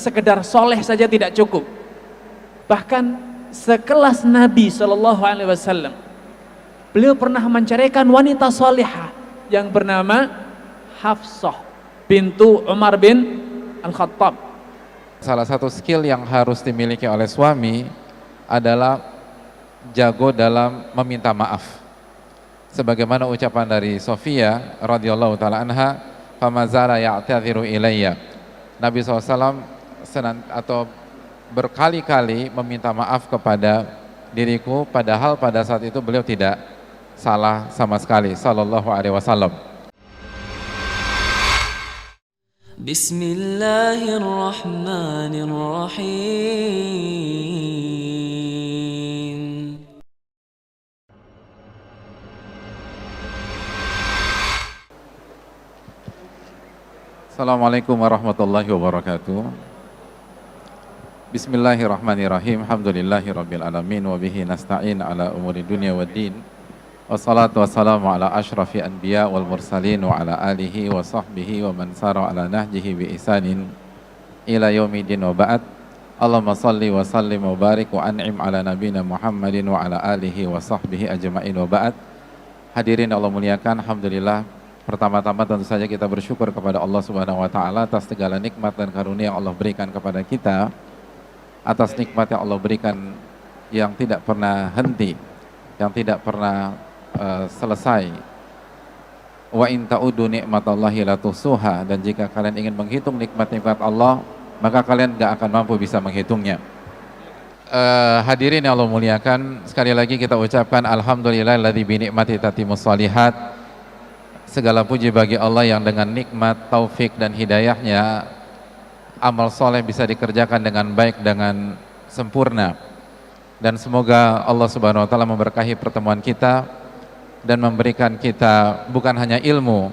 sekedar soleh saja tidak cukup. Bahkan sekelas Nabi SAW, beliau pernah menceraikan wanita solehah yang bernama Hafsah bintu Umar bin Al-Khattab. Salah satu skill yang harus dimiliki oleh suami adalah jago dalam meminta maaf. Sebagaimana ucapan dari Sofia radhiyallahu taala anha, "Famazara ya'tadhiru ilayya." Nabi SAW atau berkali-kali meminta maaf kepada diriku, padahal pada saat itu beliau tidak salah sama sekali, sallallahu alaihi wasallam. Bismillahirrahmanirrahim. Assalamualaikum warahmatullahi wabarakatuh. Bismillahirrahmanirrahim. Alhamdulillahirabbil alamin wa bihi nasta'in ala umuri dunya waddin. Wassalatu wassalamu ala asyrafil anbiya wal mursalin wa ala alihi wa sahbihi wa man sara ala nahjihi bi ihsanin ila yaumiddin wa ba'd. Allahumma salli wa sallim wa barik wa an'im ala nabiyina Muhammadin wa ala alihi wa sahbihi ajma'in wa ba'd. Hadirin Allah muliakan, alhamdulillah, pertama-tama tentu saja kita bersyukur kepada Allah Subhanahu wa taala atas segala nikmat dan karunia yang Allah berikan kepada kita, atas nikmat yang Allah berikan yang tidak pernah henti, yang tidak pernah selesai. Wa in ta'udu nikmatallahi la tuhsuha, dan jika kalian ingin menghitung nikmat-nikmat Allah, maka kalian gak akan mampu bisa menghitungnya. Hadirin yang Allah muliakan, sekali lagi kita ucapkan alhamdulillahilladzi bi ni'mati tatimmus shalihat. Segala puji bagi Allah yang dengan nikmat, taufik dan hidayahnya amal soleh bisa dikerjakan dengan baik, dengan sempurna. Dan semoga Allah Subhanahu wa taala memberkahi pertemuan kita dan memberikan kita bukan hanya ilmu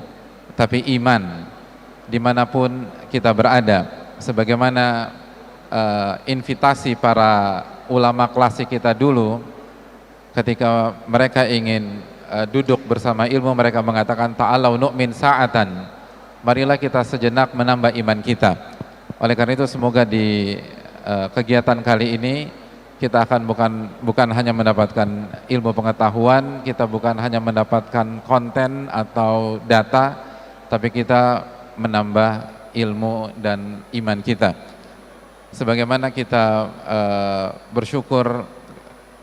tapi iman dimanapun kita berada. Sebagaimana invitasi para ulama klasik kita dulu, ketika mereka ingin duduk bersama ilmu, mereka mengatakan ta'alau nu'min sa'atan, marilah kita sejenak menambah iman kita. Oleh karena itu semoga di kegiatan kali ini kita akan bukan hanya mendapatkan ilmu pengetahuan, kita bukan hanya mendapatkan konten atau data, tapi kita menambah ilmu dan iman kita. Sebagaimana kita bersyukur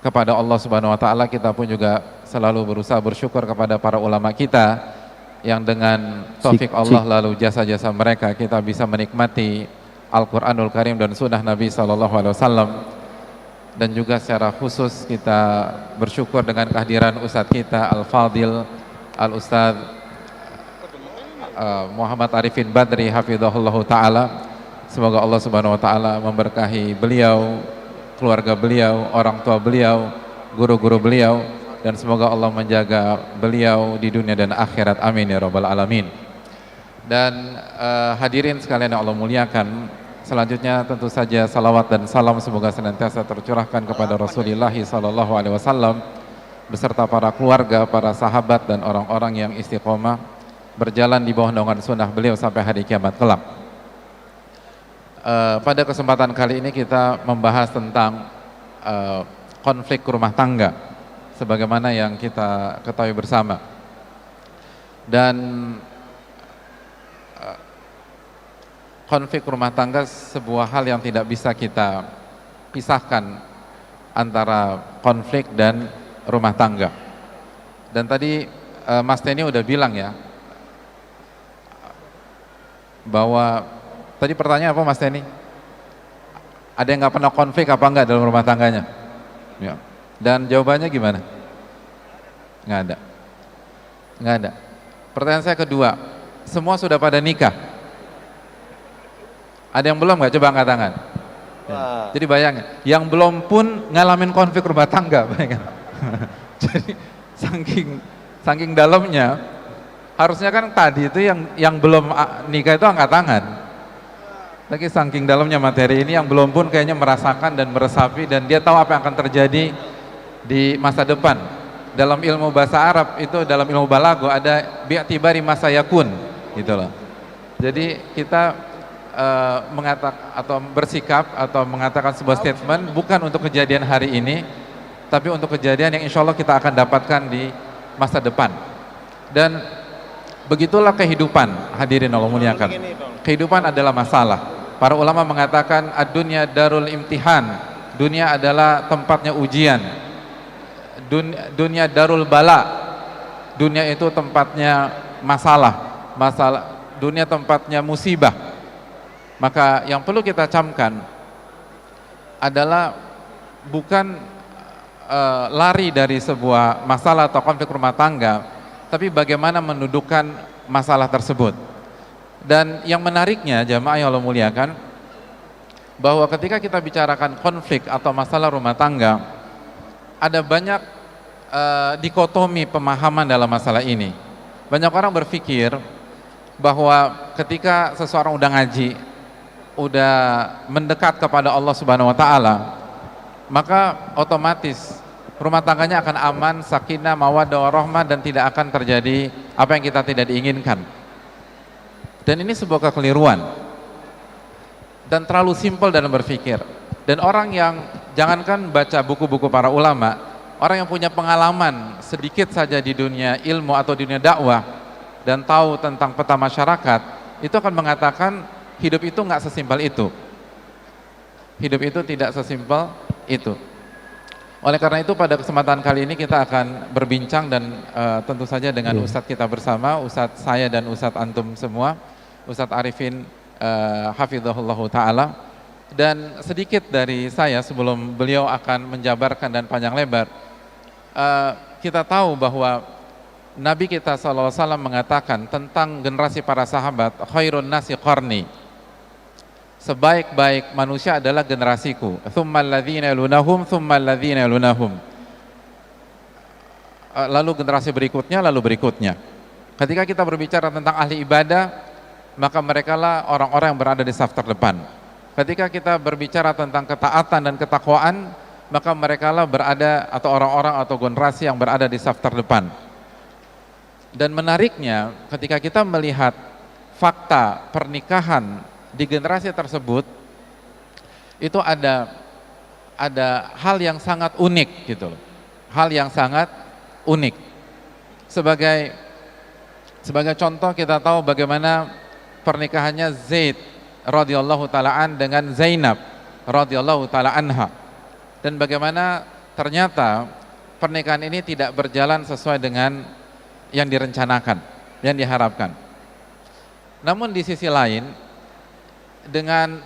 kepada Allah Subhanahu wa taala, kita pun juga selalu berusaha bersyukur kepada para ulama kita yang dengan taufik Allah lalu jasa-jasa mereka kita bisa menikmati Al-Qur'anul Karim dan sunnah Nabi SAW. Dan juga secara khusus kita bersyukur dengan kehadiran Ustadz kita Al-Fadil Al-Ustadz Muhammad Arifin Badri hafizahullahu ta'ala. Semoga Allah Subhanahu wa ta'ala memberkahi beliau, keluarga beliau, orang tua beliau, guru-guru beliau, dan semoga Allah menjaga beliau di dunia dan akhirat, amin ya rabbal alamin. Dan hadirin sekalian yang Allah muliakan, selanjutnya tentu saja salawat dan salam semoga senantiasa tercurahkan kepada Rasulullah SAW beserta para keluarga, para sahabat dan orang-orang yang istiqomah berjalan di bawah naungan sunnah beliau sampai hari kiamat kelak. Pada kesempatan kali ini kita membahas tentang konflik rumah tangga sebagaimana yang kita ketahui bersama. Dan konflik rumah tangga sebuah hal yang tidak bisa kita pisahkan antara konflik dan rumah tangga. Dan tadi Mas Teni udah bilang ya bahwa tadi pertanyaan apa Mas Teni? Ada yang nggak pernah konflik apa enggak dalam rumah tangganya? Ya. Dan jawabannya gimana? Nggak ada. Nggak ada. Pertanyaan saya kedua, semua sudah pada nikah? Ada yang belum nggak? Coba angkat tangan. Ya. Jadi bayangin, yang belum pun ngalamin konflik rumah tangga, bayangin. Jadi saking dalamnya, harusnya kan tadi itu yang belum nikah itu angkat tangan. Lagi saking dalamnya materi ini, yang belum pun kayaknya merasakan dan meresapi dan dia tahu apa yang akan terjadi di masa depan. Dalam ilmu bahasa Arab itu, dalam ilmu balago ada bi'tibari masa yakun gitu loh. Jadi kita mengatakan atau bersikap atau mengatakan sebuah statement bukan untuk kejadian hari ini, tapi untuk kejadian yang insya Allah kita akan dapatkan di masa depan. Dan begitulah kehidupan, hadirin Allah muliakan. Kehidupan adalah masalah. Para ulama mengatakan ad-dunya darul imtihan, dunia adalah tempatnya ujian. Dunia darul bala, dunia itu tempatnya masalah. Dunia tempatnya musibah. Maka yang perlu kita camkan adalah bukan lari dari sebuah masalah atau konflik rumah tangga, tapi bagaimana mendudukkan masalah tersebut. Dan yang menariknya jamaah yang Allah muliakan, bahwa ketika kita bicarakan konflik atau masalah rumah tangga, ada banyak dikotomi pemahaman dalam masalah ini. Banyak orang berpikir bahwa ketika seseorang udah ngaji, udah mendekat kepada Allah Subhanahu wa taala, maka otomatis rumah tangganya akan aman, sakinah, mawaddah warahmah, dan tidak akan terjadi apa yang kita tidak diinginkan. Dan ini sebuah kekeliruan dan terlalu simpel dalam berpikir. Dan orang yang jangankan baca buku-buku para ulama, orang yang punya pengalaman sedikit saja di dunia ilmu atau dunia dakwah dan tahu tentang peta masyarakat, itu akan mengatakan hidup itu nggak sesimpel itu. Hidup itu tidak sesimpel itu. Oleh karena itu pada kesempatan kali ini kita akan berbincang dan tentu saja dengan Ustadz kita bersama, Ustadz saya dan Ustadz antum semua, Ustadz Arifin hafizahullah ta'ala. Dan sedikit dari saya sebelum beliau akan menjabarkan dan panjang lebar, kita tahu bahwa Nabi kita SAW mengatakan tentang generasi para sahabat, khairun nasi qarni, sebaik-baik manusia adalah generasiku, thummal ladzina yalunahum, thummal ladzina yalunahum, lalu generasi berikutnya, lalu berikutnya. Ketika kita berbicara tentang ahli ibadah, maka merekalah orang-orang yang berada di saf terdepan. Ketika kita berbicara tentang ketaatan dan ketakwaan, maka merekalah berada atau orang-orang atau generasi yang berada di saf terdepan. Dan menariknya ketika kita melihat fakta pernikahan di generasi tersebut, itu ada hal yang sangat unik gitu loh. Hal yang sangat unik. Sebagai contoh kita tahu bagaimana pernikahannya Zaid radhiyallahu ta'ala dengan Zainab radhiyallahu ta'ala anha. Dan bagaimana ternyata pernikahan ini tidak berjalan sesuai dengan yang direncanakan, yang diharapkan. Namun di sisi lain, dengan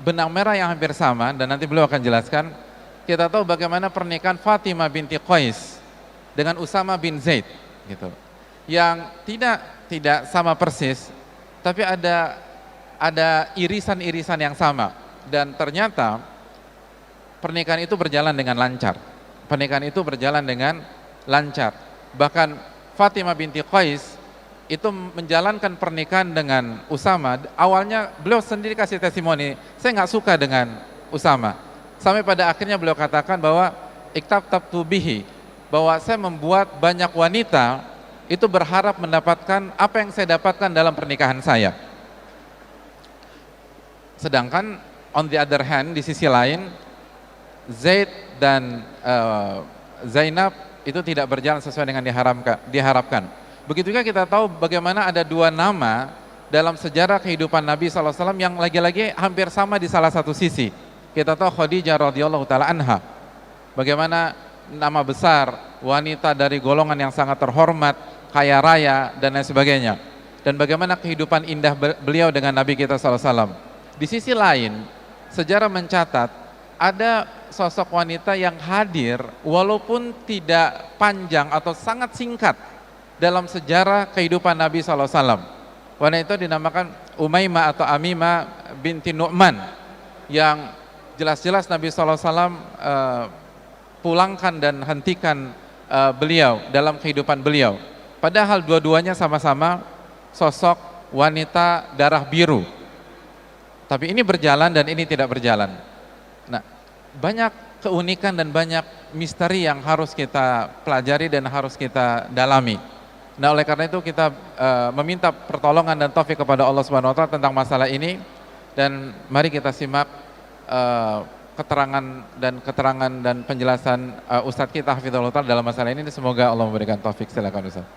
benang merah yang hampir sama, dan nanti beliau akan jelaskan, kita tahu bagaimana pernikahan Fatimah binti Qais dengan Usama bin Zaid gitu, yang tidak sama persis, tapi ada irisan-irisan yang sama. Dan ternyata pernikahan itu berjalan dengan lancar. Bahkan Fatimah binti Qais itu menjalankan pernikahan dengan Usama. Awalnya beliau sendiri kasih testimoni, saya nggak suka dengan Usama. Sampai pada akhirnya beliau katakan bahwa iktabtabtu bihi, bahwa saya membuat banyak wanita itu berharap mendapatkan apa yang saya dapatkan dalam pernikahan saya. Sedangkan on the other hand, di sisi lain, Zaid dan Zainab itu tidak berjalan sesuai dengan diharapkan. Begitu juga kita tahu bagaimana ada dua nama dalam sejarah kehidupan Nabi SAW yang lagi-lagi hampir sama di salah satu sisi. Kita tahu Khadijah radhiyallahu ta'ala anha, bagaimana nama besar, wanita dari golongan yang sangat terhormat, kaya raya, dan lain sebagainya. Dan bagaimana kehidupan indah beliau dengan Nabi kita SAW. Di sisi lain, sejarah mencatat ada sosok wanita yang hadir walaupun tidak panjang atau sangat singkat dalam sejarah kehidupan Nabi SAW. Wanita itu dinamakan Umaymah atau Amimah binti Nu'man, yang jelas-jelas Nabi SAW pulangkan dan hentikan beliau dalam kehidupan beliau. Padahal dua-duanya sama-sama sosok wanita darah biru. Tapi ini berjalan dan ini tidak berjalan. Nah, banyak keunikan dan banyak misteri yang harus kita pelajari dan harus kita dalami. Nah, oleh karena itu kita meminta pertolongan dan taufik kepada Allah Subhanahu wa taala tentang masalah ini, dan mari kita simak keterangan dan penjelasan Ustadz kita Hafizahullah Ta'ala dalam masalah ini. Semoga Allah memberikan taufik. Silakan Ustadz.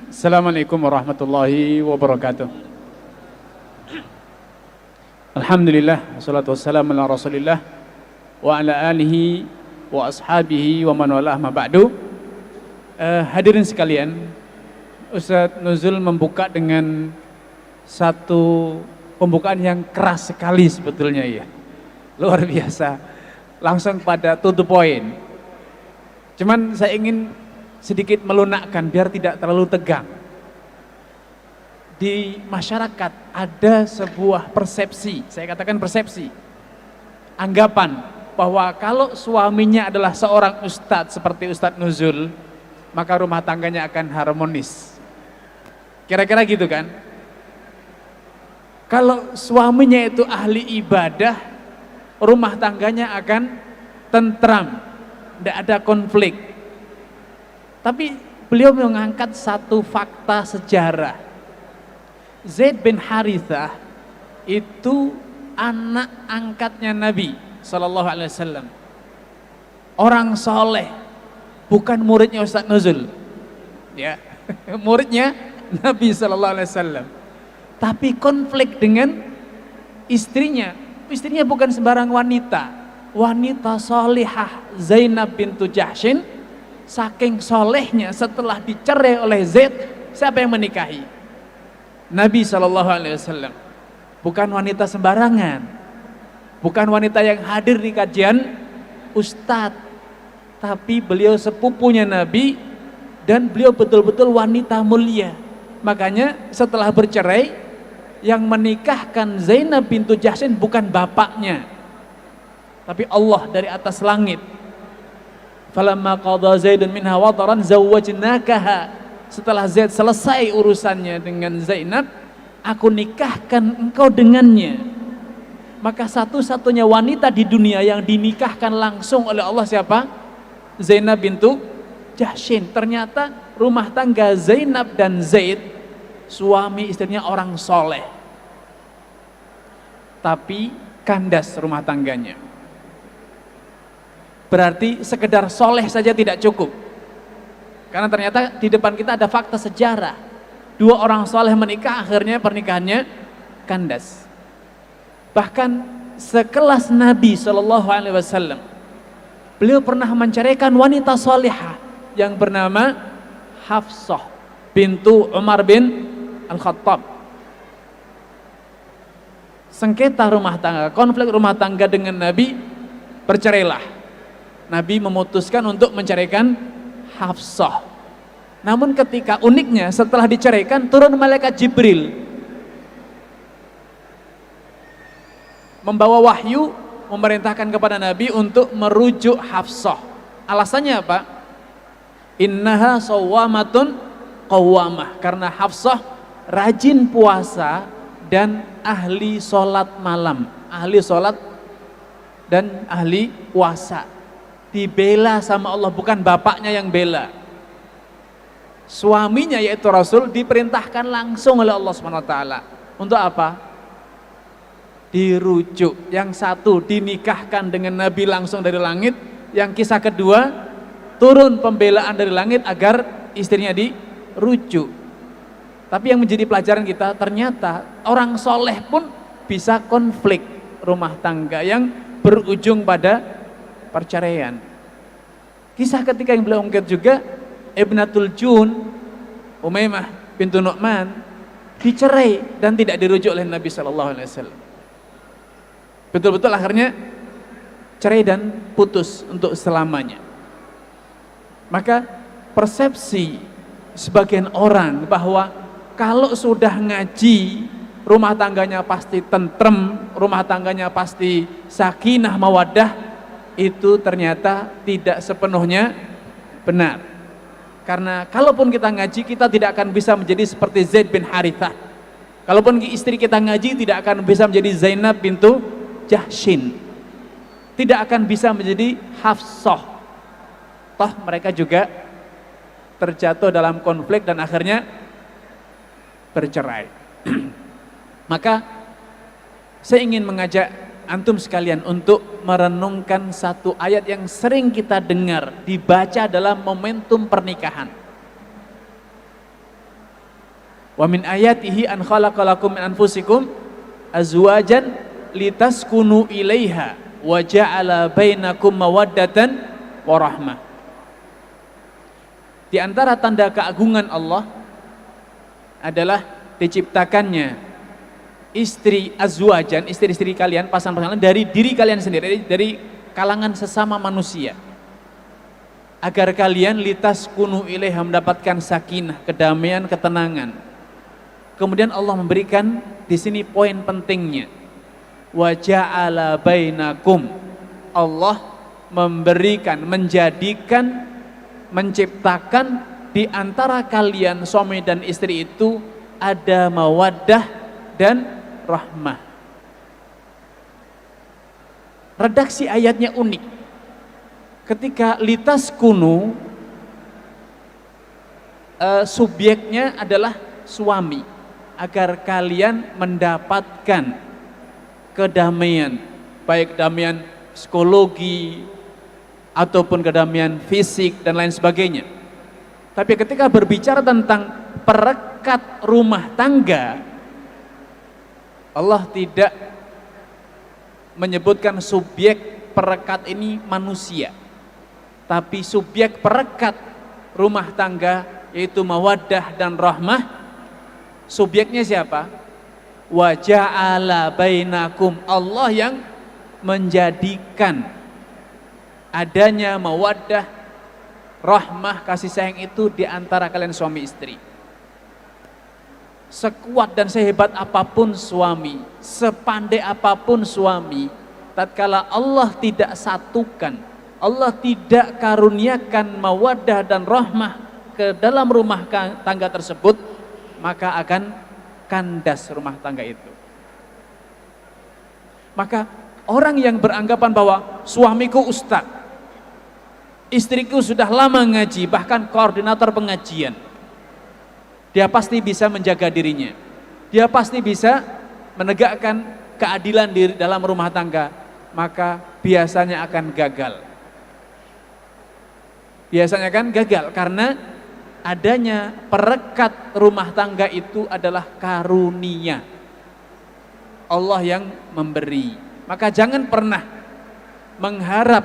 Assalamualaikum warahmatullahi wabarakatuh. Alhamdulillah, wassalatu wassalamu ala Rasulillah wa ala alihi wa ashabihi wa man walah ma ba'du. Hadirin sekalian, Ustadz Nuzul membuka dengan satu pembukaan yang keras sekali sebetulnya ya. Luar biasa. Langsung pada to the point. Cuman saya ingin sedikit melunakkan biar tidak terlalu tegang. Di masyarakat ada sebuah persepsi, saya katakan persepsi, anggapan bahwa kalau suaminya adalah seorang ustadz seperti Ustadz Nuzul, maka rumah tangganya akan harmonis. Kira-kira gitu kan? Kalau suaminya itu ahli ibadah, rumah tangganya akan tentram, tidak ada konflik. Tapi beliau mengangkat satu fakta sejarah. Zaid bin Harithah itu anak angkatnya Nabi SAW. Orang soleh, bukan muridnya Ustadz Nuzul, ya, muridnya Nabi SAW. Tapi konflik dengan istrinya. Istrinya bukan sembarang wanita, wanita solihah Zainab bintu Jahshin. Saking solehnya, setelah dicerai oleh Zaid, siapa yang menikahi? Nabi SAW. Bukan wanita sembarangan, bukan wanita yang hadir di kajian ustadz, tapi beliau sepupunya Nabi dan beliau betul-betul wanita mulia. Makanya setelah bercerai, yang menikahkan Zainab bintu Jahshin bukan bapaknya, tapi Allah dari atas langit. Falamma qadha Zaidun minha wataran zawwajnakaha. Setelah Zaid selesai urusannya dengan Zainab, aku nikahkan engkau dengannya. Maka satu-satunya wanita di dunia yang dinikahkan langsung oleh Allah siapa? Zainab bintu Jahshin. Ternyata rumah tangga Zainab dan Zaid, suami istrinya orang soleh, tapi kandas rumah tangganya. Berarti sekedar soleh saja tidak cukup, karena ternyata di depan kita ada fakta sejarah. Dua orang soleh menikah, akhirnya pernikahannya kandas. Bahkan sekelas Nabi SAW, beliau pernah menceraikan wanita solehah yang bernama Hafsah bintu Umar bin Al-Khattab. Sengketa rumah tangga, konflik rumah tangga dengan Nabi, bercerailah. Nabi memutuskan untuk menceraikan Hafsah. Namun ketika uniknya setelah diceraikan, turun malaikat Jibril membawa wahyu, memerintahkan kepada Nabi untuk merujuk Hafsah. Alasannya apa? Innaha sawwamatun qawwamah. Karena Hafsah rajin puasa dan ahli sholat malam, ahli sholat dan ahli puasa. Dibela sama Allah, bukan bapaknya yang bela. Suaminya yaitu Rasul diperintahkan langsung oleh Allah SWT. Untuk apa? Dirujuk. Yang satu dinikahkan dengan Nabi langsung dari langit, yang kisah kedua turun pembelaan dari langit agar istrinya dirujuk. Tapi yang menjadi pelajaran kita, ternyata orang soleh pun bisa konflik rumah tangga yang berujung pada perceraian. Kisah ketika yang beliau ungkit juga, Ibnatul Jun, Umaymah bintu Nu'man, dicerai dan tidak dirujuk oleh Nabi SAW. Betul-betul akhirnya cerai dan putus untuk selamanya. Maka persepsi sebagian orang bahwa kalau sudah ngaji, rumah tangganya pasti tentrem, rumah tangganya pasti sakinah mawaddah, itu ternyata tidak sepenuhnya benar. Karena kalaupun kita ngaji, kita tidak akan bisa menjadi seperti Zaid bin Harithah. Kalaupun istri kita ngaji, tidak akan bisa menjadi Zainab bintu Jahshin, tidak akan bisa menjadi Hafsah. Toh mereka juga terjatuh dalam konflik dan akhirnya bercerai. Maka saya ingin mengajak antum sekalian untuk merenungkan satu ayat yang sering kita dengar dibaca dalam momentum pernikahan. Wa min ayatihi an khalaqalakum min anfusikum azwajan litaskunu ilaiha wa ja'ala bainakum mawaddatan wa rahmah. Di antara tanda keagungan Allah adalah diciptakannya istri azwajan, istri-istri kalian, pasangan-pasangan dari diri kalian sendiri, dari kalangan sesama manusia, agar kalian litaskunu ilaiha, mendapatkan sakinah, kedamaian, ketenangan. Kemudian Allah memberikan di sini poin pentingnya, wa ja'ala bainakum, Allah memberikan, menjadikan, menciptakan di antara kalian suami dan istri itu ada mawaddah dan rahmah. Redaksi ayatnya unik. Ketika litaskunu, subjeknya adalah suami, agar kalian mendapatkan kedamaian, baik kedamaian psikologi ataupun kedamaian fisik dan lain sebagainya. Tapi ketika berbicara tentang perekat rumah tangga, Allah tidak menyebutkan subjek perekat ini manusia, tapi subjek perekat rumah tangga yaitu mawaddah dan rahmah. Subjeknya siapa? Wa ja'ala bainakum, Allah yang menjadikan adanya mawaddah, rahmah, kasih sayang itu di antara kalian suami istri. Sekuat dan sehebat apapun suami, sepandai apapun suami, tatkala Allah tidak satukan, Allah tidak karuniakan mawaddah dan rahmah ke dalam rumah tangga tersebut, maka akan kandas rumah tangga itu. Maka orang yang beranggapan bahwa suamiku ustaz, istriku sudah lama ngaji, bahkan koordinator pengajian, dia pasti bisa menjaga dirinya, dia pasti bisa menegakkan keadilan di dalam rumah tangga, maka biasanya akan gagal. Biasanya kan gagal karena adanya perekat rumah tangga itu adalah karunia Allah yang memberi. Maka jangan pernah mengharap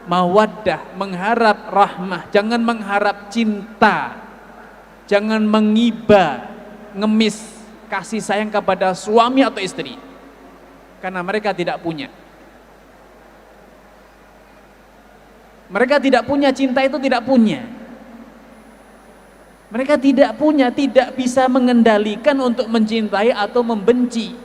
mawaddah, mengharap rahmah, jangan mengharap cinta, jangan mengiba, ngemis kasih sayang kepada suami atau istri, karena mereka tidak punya. Mereka tidak punya, cinta itu tidak punya. Mereka tidak punya, tidak bisa mengendalikan untuk mencintai atau membenci.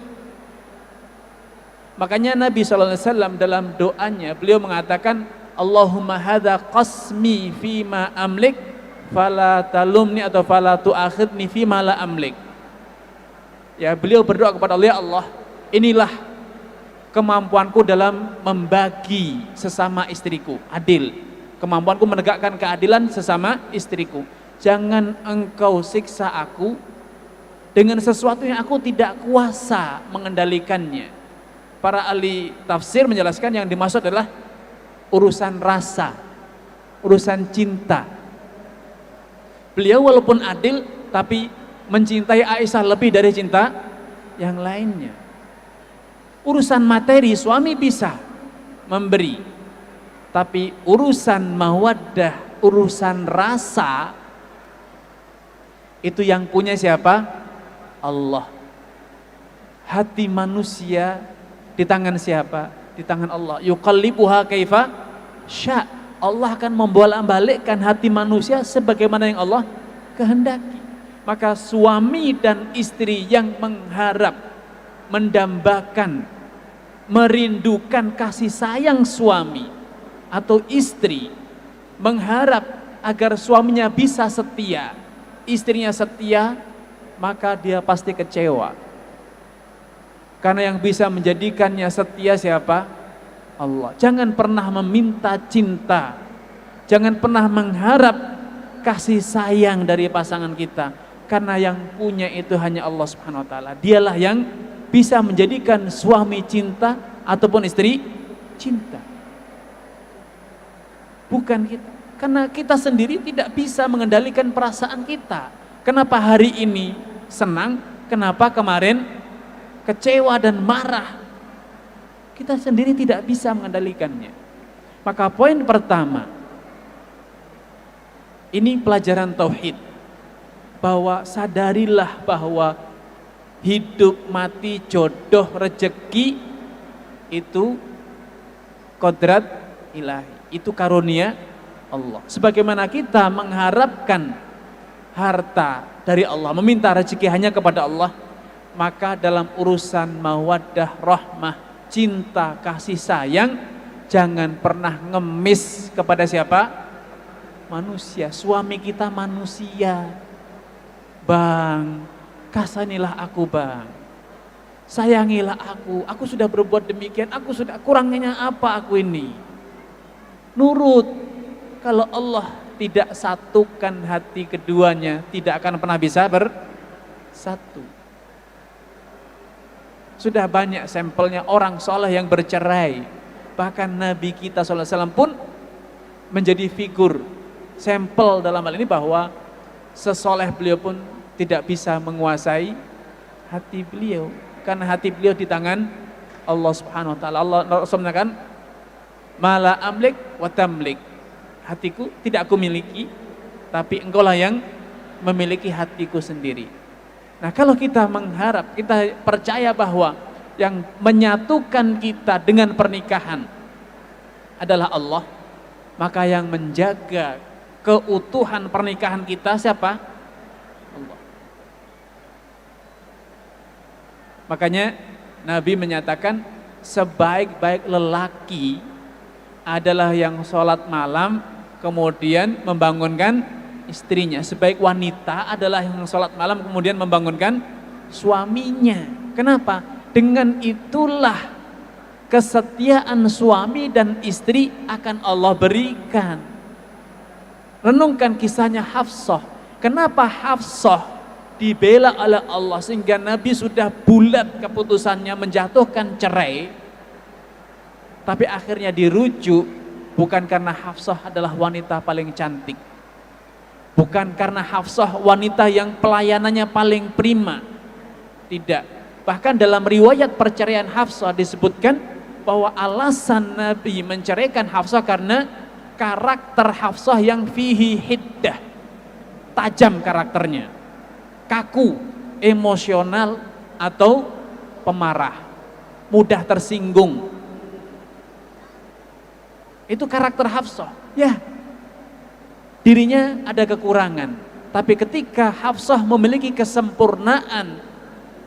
Makanya Nabi SAW dalam doanya, beliau mengatakan, Allahumma hadha qasmi fima amlik, fala talumni atau fala tu'akhidni fima la amlik. Ya, beliau berdoa kepada Allah, ya Allah, inilah kemampuanku dalam membagi sesama istriku, adil. Kemampuanku menegakkan keadilan sesama istriku. Jangan engkau siksa aku dengan sesuatu yang aku tidak kuasa mengendalikannya. Para ahli tafsir menjelaskan yang dimaksud adalah urusan rasa, urusan cinta. Beliau walaupun adil tapi mencintai Aisyah lebih dari cinta yang lainnya. Urusan materi suami bisa memberi, tapi urusan mawaddah, urusan rasa, itu yang punya siapa? Allah. Hati manusia di tangan siapa? Di tangan Allah. Yuqallibuha kaifa sya. Allah akan membolak-balikkan hati manusia sebagaimana yang Allah kehendaki. Maka suami dan istri yang mengharap, mendambakan, merindukan kasih sayang suami atau istri, mengharap agar suaminya bisa setia, istrinya setia, maka dia pasti kecewa. Karena yang bisa menjadikannya setia siapa? Allah. Jangan pernah meminta cinta, jangan pernah mengharap kasih sayang dari pasangan kita, karena yang punya itu hanya Allah Subhanahu wa taala. Dialah yang bisa menjadikan suami cinta ataupun istri cinta, bukan kita. Karena kita sendiri tidak bisa mengendalikan perasaan kita. Kenapa hari ini senang, kenapa kemarin kecewa dan marah? Kita sendiri tidak bisa mengendalikannya. Maka poin pertama, ini pelajaran tauhid, bahwa sadarilah bahwa hidup, mati, jodoh, rezeki itu kodrat ilahi, itu karunia Allah. Sebagaimana kita mengharapkan harta dari Allah, meminta rezeki hanya kepada Allah, maka dalam urusan mawaddah, rahmah, cinta, kasih sayang, jangan pernah ngemis kepada siapa? Manusia. Suami kita manusia. Bang, kasanilah aku bang, sayangilah aku sudah berbuat demikian, aku sudah, kurangnya apa aku ini? Nurut. Kalau Allah tidak satukan hati keduanya, tidak akan pernah bisa bersatu. Sudah banyak sampelnya orang soleh yang bercerai. Bahkan Nabi kita SAW pun menjadi figur, sampel dalam hal ini, bahwa sesoleh beliau pun tidak bisa menguasai hati beliau, karena hati beliau di tangan Allah Subhanahu wa taala. Allah Rasul mengatakan, "Mala amlik wa tamlik." Hatiku tidak aku miliki, tapi engkaulah yang memiliki hatiku sendiri. Nah, kalau kita mengharap, kita percaya bahwa yang menyatukan kita dengan pernikahan adalah Allah, maka yang menjaga keutuhan pernikahan kita siapa? Allah. Makanya Nabi menyatakan, sebaik-baik lelaki adalah yang sholat malam kemudian membangunkan istrinya. Sebaik wanita adalah yang sholat malam kemudian membangunkan suaminya. Kenapa? Dengan itulah kesetiaan suami dan istri akan Allah berikan. Renungkan kisahnya Hafsah. Kenapa Hafsah dibela oleh Allah sehingga Nabi sudah bulat keputusannya menjatuhkan cerai, tapi akhirnya dirujuk? Bukan karena Hafsah adalah wanita paling cantik, bukan karena Hafsah wanita yang pelayanannya paling prima, tidak. Bahkan dalam riwayat perceraian Hafsah disebutkan bahwa alasan Nabi menceraikan Hafsah karena karakter Hafsah yang fihi hiddah, tajam karakternya, kaku, emosional atau pemarah, mudah tersinggung. Itu karakter Hafsah. Ya, dirinya ada kekurangan, tapi ketika Hafsah memiliki kesempurnaan,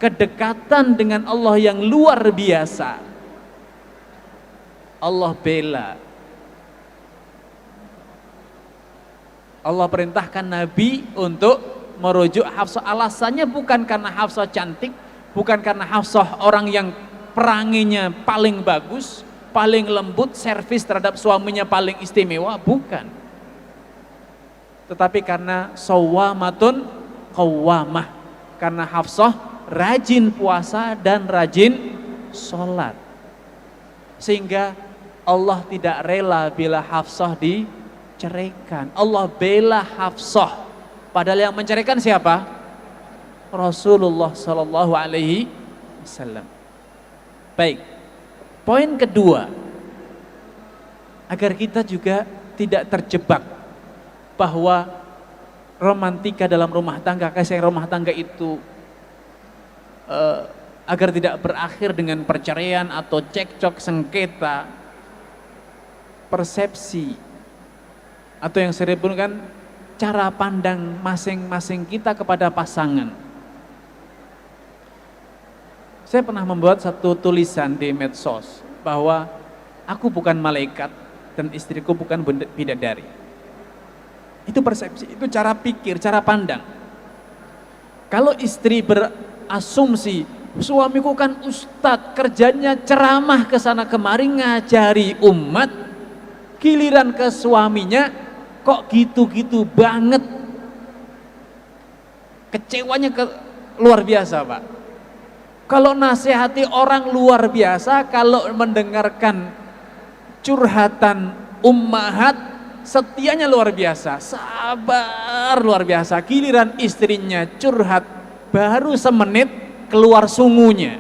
kedekatan dengan Allah yang luar biasa, Allah bela. Allah perintahkan Nabi untuk merujuk Hafsah. Alasannya bukan karena Hafsah cantik, bukan karena Hafsah orang yang peranginya paling bagus, paling lembut, servis terhadap suaminya paling istimewa, bukan. Tetapi karena sawwamatun qawwamah, karena Hafsah rajin puasa dan rajin sholat, sehingga Allah tidak rela bila Hafsah diceraikan. Allah bela Hafsah, padahal yang menceraikan siapa? Rasulullah Sallallahu Alaihi Wasallam. Baik. Poin kedua, agar kita juga tidak terjebak bahwa romantika dalam rumah tangga, kasih rumah tangga itu agar tidak berakhir dengan perceraian atau cekcok, sengketa, persepsi, atau yang sering pun kan cara pandang masing-masing kita kepada pasangan. Saya pernah membuat satu tulisan di medsos bahwa aku bukan malaikat dan istriku bukan bidadari. Itu persepsi, itu cara pikir, cara pandang. Kalau istri berasumsi, suamiku kan ustadz, kerjanya ceramah ke sana kemari ngajari umat, giliran ke suaminya kok gitu-gitu banget. Kecewanya luar biasa, Pak. Kalau nasihati orang luar biasa, kalau mendengarkan curhatan ummahat, setianya luar biasa, sabar luar biasa. Giliran istrinya curhat, baru semenit keluar sungunya.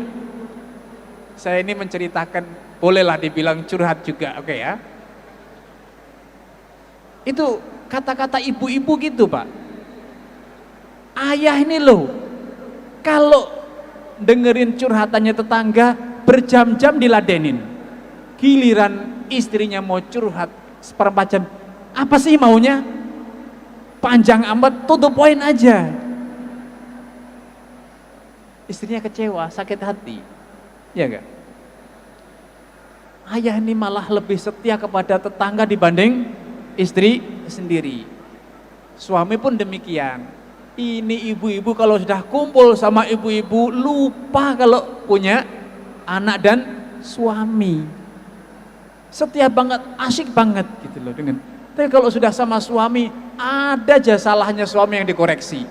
Saya ini menceritakan, bolehlah dibilang curhat juga, oke ya. Itu kata-kata ibu-ibu gitu, Pak. Ayah ini loh, kalau dengerin curhatannya tetangga, berjam-jam diladenin. Giliran istrinya mau curhat seperempat jam, apa sih maunya? Panjang amat, to the point aja. Istrinya kecewa, sakit hati. Ya enggak? Ayah ini malah lebih setia kepada tetangga dibanding istri sendiri. Suami pun demikian. Ini ibu-ibu kalau sudah kumpul sama ibu-ibu, lupa kalau punya anak dan suami. Setia banget, asyik banget gitu loh dengan. Tapi kalau sudah sama suami, ada aja salahnya suami yang dikoreksi.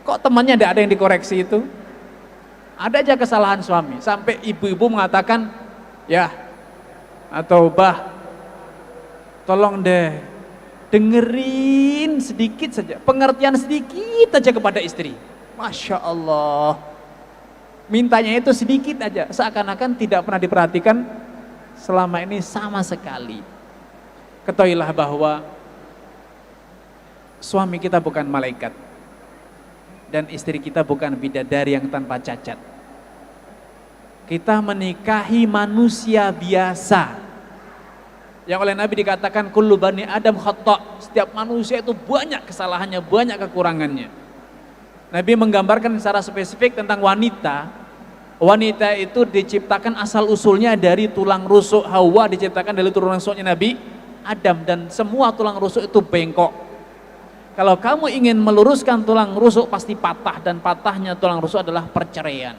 Kok temannya tidak ada yang dikoreksi itu? Ada aja kesalahan suami. Sampai ibu-ibu mengatakan, ya atau bah, tolong deh dengerin sedikit saja, pengertian sedikit aja kepada istri. Masya Allah, mintanya itu sedikit aja, seakan-akan tidak pernah diperhatikan selama ini sama sekali. Ketahuilah bahwa suami kita bukan malaikat dan istri kita bukan bidadari yang tanpa cacat. Kita menikahi manusia biasa yang oleh Nabi dikatakan kullu bani Adam khata'. Setiap manusia itu banyak kesalahannya, banyak kekurangannya. Nabi menggambarkan secara spesifik tentang wanita. Wanita itu diciptakan asal usulnya dari tulang rusuk. Hawa diciptakan dari tulang rusuknya Nabi Adam, dan semua tulang rusuk itu bengkok. Kalau kamu ingin meluruskan tulang rusuk pasti patah, dan patahnya tulang rusuk adalah perceraian.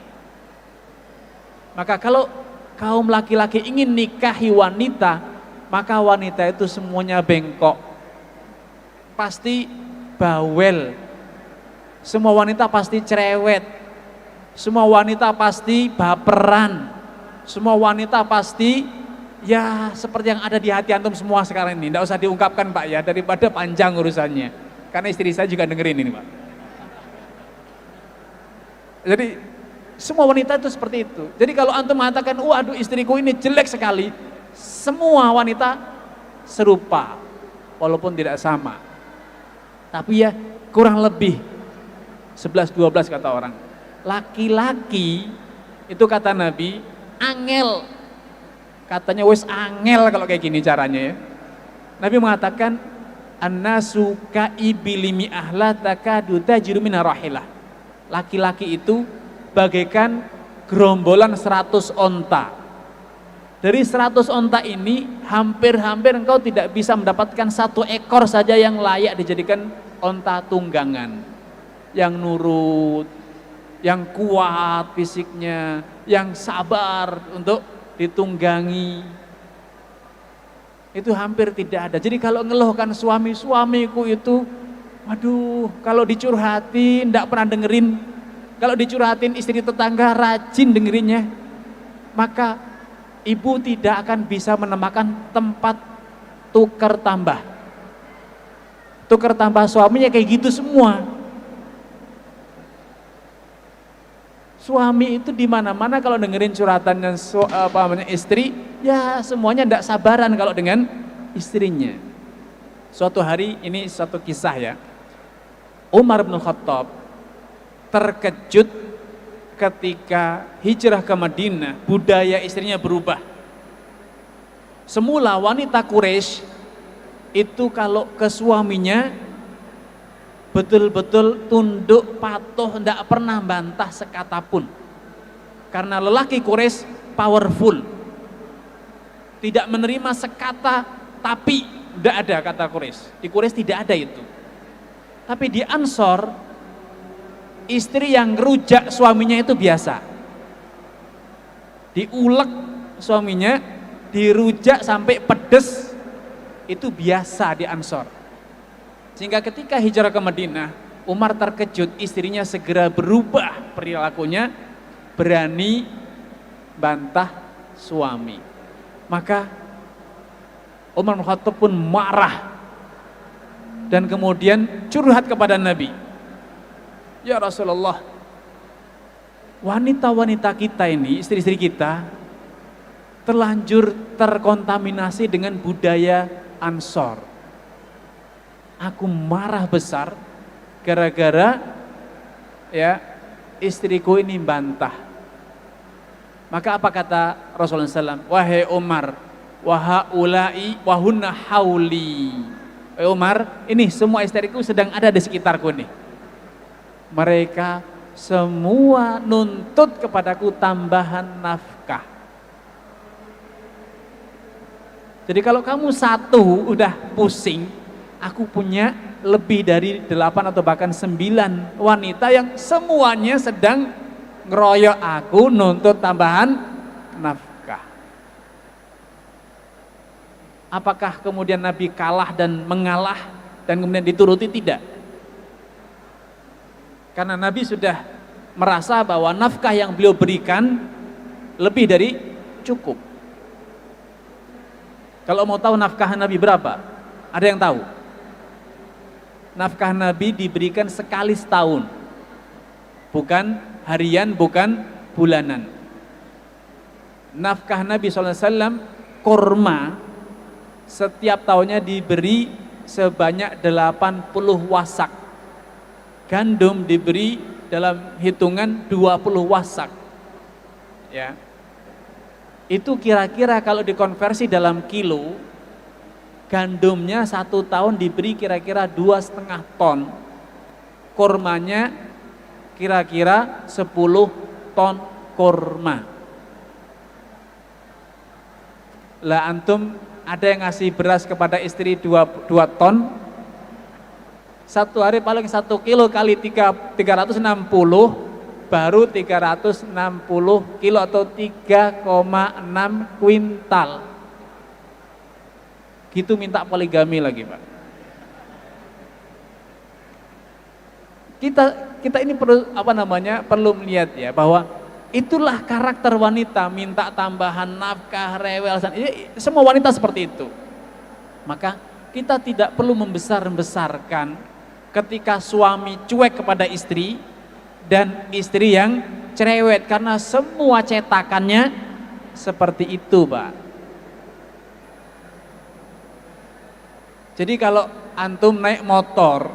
Maka kalau kaum laki-laki ingin nikahi wanita, maka wanita itu semuanya bengkok, pasti bawel, semua wanita pasti cerewet, semua wanita pasti baperan, semua wanita pasti ya seperti yang ada di hati antum semua sekarang ini. Tidak usah diungkapkan Pak ya, daripada panjang urusannya, karena istri saya juga dengerin ini Pak. Jadi semua wanita itu seperti itu. Jadi kalau antum mengatakan, waduh istriku ini jelek sekali, semua wanita serupa, walaupun tidak sama, tapi ya kurang lebih 11-12 kata orang. Laki-laki itu kata Nabi angel, katanya wes angel kalau kayak gini caranya ya. Nabi mengatakan annasu kaibilimi ahla takadu tajiru min rahilah. Laki-laki itu bagaikan gerombolan 100 onta. Dari 100 onta ini hampir-hampir engkau tidak bisa mendapatkan 1 ekor saja yang layak dijadikan onta tunggangan, yang nurut, yang kuat fisiknya, yang sabar untuk ditunggangi. Itu hampir tidak ada. Jadi kalau ngeluhkan suamiku itu, waduh, kalau dicurhatin tidak pernah dengerin. Kalau dicurhatin istri tetangga rajin dengerinnya, maka ibu tidak akan bisa menemukan tempat tukar tambah. Tukar tambah suaminya kayak gitu semua. Suami itu di mana-mana kalau dengerin curhatannya istri, ya semuanya tidak sabaran kalau dengan istrinya. Suatu hari, ini satu kisah ya, Umar bin Khattab terkejut ketika hijrah ke Madinah, budaya istrinya berubah. Semula wanita Quraisy itu kalau ke suaminya betul-betul tunduk patuh, tidak pernah bantah sekata pun. Karena lelaki Quraisy powerful, tidak menerima sekata tapi, tidak ada kata Quraisy. Di Quraisy tidak ada itu. Tapi di Ansor, istri yang rujak suaminya itu biasa. Diulek suaminya, dirujak sampai pedes, itu biasa di Ansor. Sehingga ketika hijrah ke Madinah, Umar terkejut, istrinya segera berubah perilakunya, berani bantah suami. Maka Umar bin Khattab pun marah dan kemudian curhat kepada Nabi. Ya Rasulullah, wanita-wanita kita ini, istri-istri kita, terlanjur terkontaminasi dengan budaya Ansor. Aku marah besar gara-gara ya istriku ini bantah. Maka apa kata Rasulullah SAW? Wahai Umar, wahaulai wahunna hauli. Wahai Umar, ini semua istriku sedang ada di sekitarku nih. Mereka semua nuntut kepadaku tambahan nafkah. Jadi kalau kamu satu udah pusing, aku punya lebih dari 8 atau bahkan 9 wanita yang semuanya sedang ngeroyok aku nuntut tambahan nafkah. Apakah kemudian Nabi kalah dan mengalah dan kemudian dituruti? Tidak. Karena Nabi sudah merasa bahwa nafkah yang beliau berikan lebih dari cukup. Kalau mau tahu nafkah Nabi berapa? Ada yang tahu? Nafkah Nabi diberikan sekali setahun, bukan harian, bukan bulanan. Nafkah Nabi SAW kurma setiap tahunnya diberi sebanyak 80 wasak. Gandum diberi dalam hitungan 20 wasak. Ya. Itu kira-kira kalau dikonversi dalam kilo, gandumnya 1 tahun diberi kira-kira 2,5 ton, kurmanya kira-kira 10 ton kurma. Lah antum ada yang ngasih beras kepada istri 2 ton, satu hari paling 1 kilo kali 360, baru 360 kilo atau 3,6 kuintal. Gitu minta poligami lagi, Pak. Kita ini perlu perlu melihat ya bahwa itulah karakter wanita, minta tambahan nafkah, rewel, semua wanita seperti itu. Maka kita tidak perlu membesar-besarkan ketika suami cuek kepada istri dan istri yang cerewet, karena semua cetakannya seperti itu, Pak. Jadi kalau antum naik motor,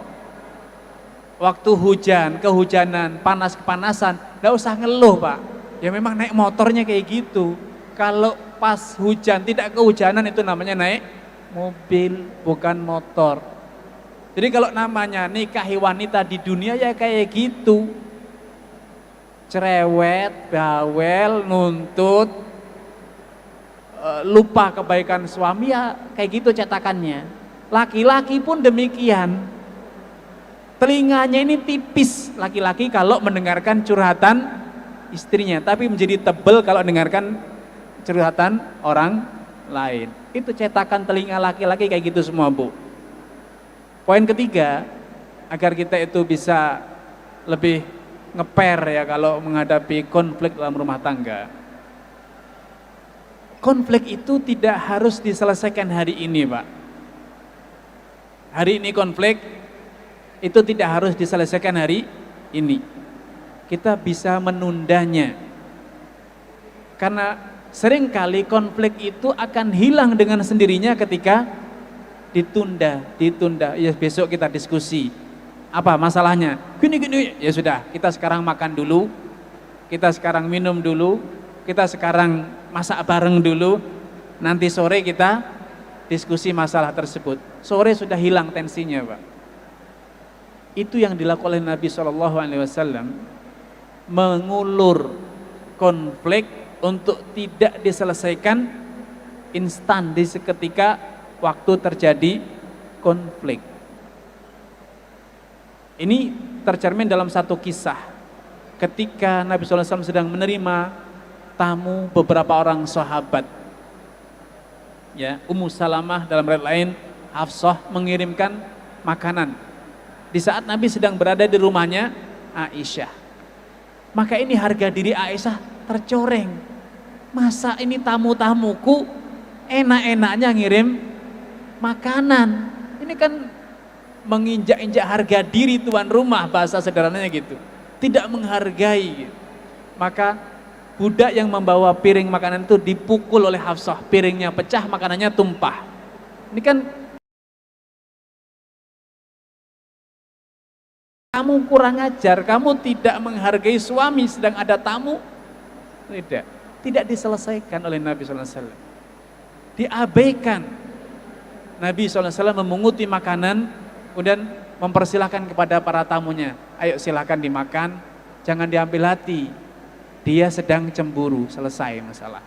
waktu hujan, kehujanan, panas, kepanasan, nggak usah ngeluh, Pak. Ya memang naik motornya kayak gitu. Kalau pas hujan, tidak kehujanan, itu namanya naik mobil, bukan motor. Jadi kalau namanya nikahi wanita di dunia ya kayak gitu. Cerewet, bawel, nuntut, lupa kebaikan suami, ya kayak gitu cetakannya. Laki-laki pun demikian. Telinganya ini tipis laki-laki kalau mendengarkan curhatan istrinya, tapi menjadi tebal kalau mendengarkan curhatan orang lain. Itu cetakan telinga laki-laki kayak gitu semua, Bu. Poin ketiga, agar kita itu bisa lebih ngeper ya kalau menghadapi konflik dalam rumah tangga. Konflik itu tidak harus diselesaikan hari ini, Pak. Hari ini konflik itu tidak harus diselesaikan hari ini. Kita bisa menundanya. Karena seringkali konflik itu akan hilang dengan sendirinya ketika ditunda. Ya besok kita diskusi. Apa masalahnya? Gini, ya sudah, kita sekarang makan dulu. Kita sekarang minum dulu. Kita sekarang masak bareng dulu. Nanti sore kita diskusi masalah tersebut. Sore sudah hilang tensinya, Pak. Itu yang dilakukan oleh Nabi SAW, mengulur konflik untuk tidak diselesaikan instan di seketika waktu terjadi konflik. Ini tercermin dalam satu kisah ketika Nabi SAW sedang menerima tamu beberapa orang sahabat. Ya, Ummu Salamah, dalam riwayat lain Hafsah mengirimkan makanan di saat Nabi sedang berada di rumahnya Aisyah. Maka ini harga diri Aisyah tercoreng. Masa ini tamu-tamuku enak-enaknya ngirim makanan. Ini kan menginjak-injak harga diri tuan rumah, bahasa sederhananya gitu. Tidak menghargai. Maka budak yang membawa piring makanan itu dipukul oleh Hafsah, piringnya pecah, makanannya tumpah. Ini kan kamu kurang ajar, kamu tidak menghargai suami sedang ada tamu. Tidak diselesaikan oleh Nabi SAW. Diabaikan. Nabi SAW memunguti makanan, kemudian mempersilahkan kepada para tamunya, ayo silakan dimakan, jangan diambil hati, dia sedang cemburu, selesai masalah.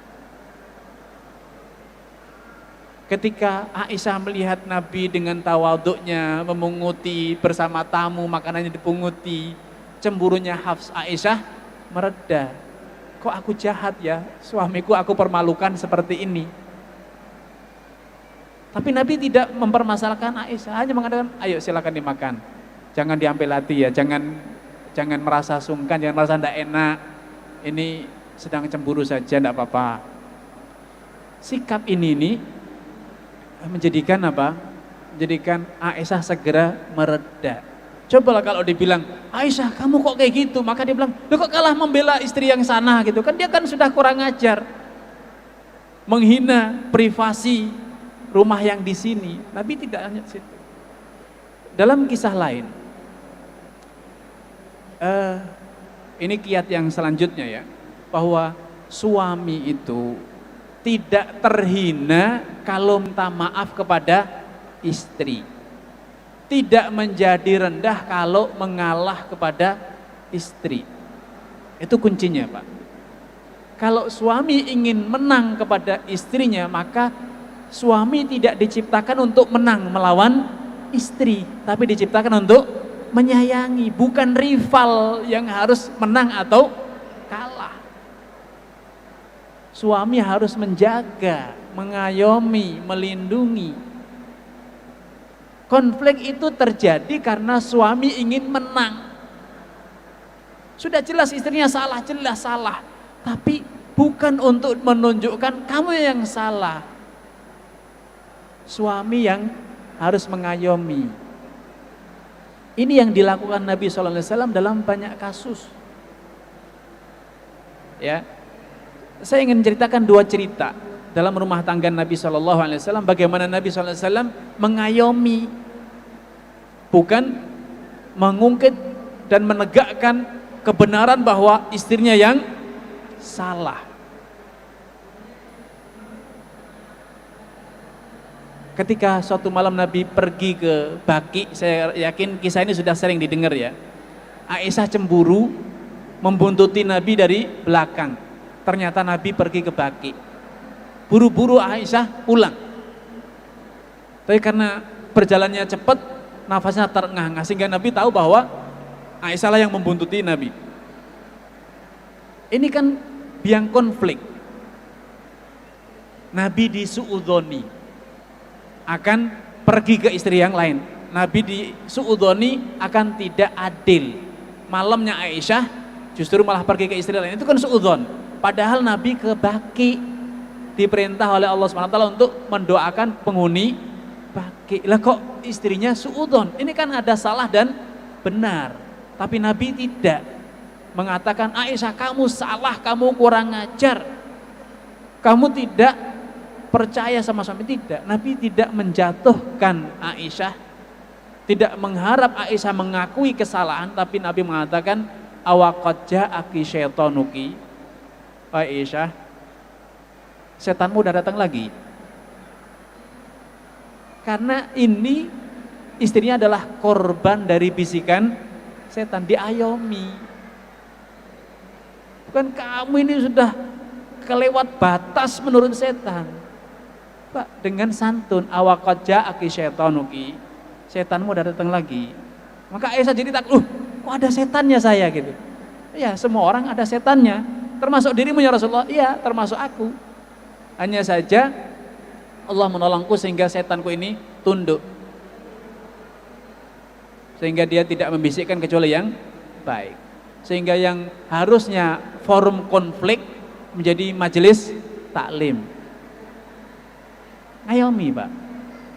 Ketika Aisyah melihat Nabi dengan tawaduknya memunguti bersama tamu, makanannya dipunguti, cemburunya Aisyah mereda. Kok aku jahat ya, suamiku aku permalukan seperti ini. Tapi Nabi tidak mempermasalahkan Aisyah, hanya mengatakan, ayo silakan dimakan. Jangan diambil hati ya, jangan merasa sungkan, jangan merasa tidak enak. Ini sedang cemburu saja, tidak apa-apa. Sikap ini menjadikan apa? Menjadikan Aisyah segera mereda. Cobalah kalau dibilang, Aisyah kamu kok kayak gitu, maka dia bilang, lu kok kalah membela istri yang sana gitu, kan dia kan sudah kurang ajar, menghina privasi rumah yang di sini. Nabi tidak hanya situ. Dalam kisah lain, ini kiat yang selanjutnya ya, bahwa suami itu tidak terhina kalau minta maaf kepada istri. Tidak menjadi rendah kalau mengalah kepada istri. Itu kuncinya, Pak. Kalau suami ingin menang kepada istrinya, maka suami tidak diciptakan untuk menang melawan istri, tapi diciptakan untuk menyayangi, bukan rival yang harus menang atau kalah. Suami harus menjaga, mengayomi, melindungi. Konflik itu terjadi karena suami ingin menang. Sudah jelas istrinya salah, jelas salah. Tapi bukan untuk menunjukkan kamu yang salah. Suami yang harus mengayomi. Ini yang dilakukan Nabi SAW dalam banyak kasus. Ya, saya ingin ceritakan dua cerita dalam rumah tangga Nabi SAW, bagaimana Nabi SAW mengayomi, bukan mengungkit dan menegakkan kebenaran bahwa istrinya yang salah. Ketika suatu malam Nabi pergi ke Baqi, saya yakin kisah ini sudah sering didengar ya. Aisyah cemburu membuntuti Nabi dari belakang. Ternyata Nabi pergi ke Baqi. Buru-buru Aisyah pulang. Tapi karena berjalannya cepat, nafasnya terengah-engah, sehingga Nabi tahu bahwa Aisyah lah yang membuntuti Nabi. Ini kan biang konflik. Nabi disuudzoni akan pergi ke istri yang lain. Nabi disuudzoni akan tidak adil. Malamnya Aisyah justru malah pergi ke istri lain. Itu kan suudzon. Padahal Nabi ke Baqi diperintah oleh Allah SWT untuk mendoakan penghuni Baqi. Lah kok istrinya suudzon? Ini kan ada salah dan benar. Tapi Nabi tidak mengatakan, Aisyah kamu salah, kamu kurang ajar, kamu tidak percaya sama suami. Tidak. Nabi tidak menjatuhkan Aisyah, tidak mengharap Aisyah mengakui kesalahan, tapi Nabi mengatakan, awaqad ja'aki syaitanuki, Aisyah, setanmu udah datang lagi. Karena ini istrinya adalah korban dari bisikan setan, diayomi. Bukan kamu ini sudah kelewat batas menurut setan. Pak, dengan santun, awaqad ja'aki syaitanuki, setanmu udah datang lagi. Maka Aisyah jadi takut, kok ada setannya saya gitu. Ya, semua orang ada setannya, termasuk dirimu ya Rasulullah. Iya, termasuk aku. Hanya saja Allah menolongku sehingga setanku ini tunduk. sehingga dia tidak membisikkan kecuali yang baik. Sehingga yang harusnya forum konflik menjadi majelis taklim. Ngayomi Pak,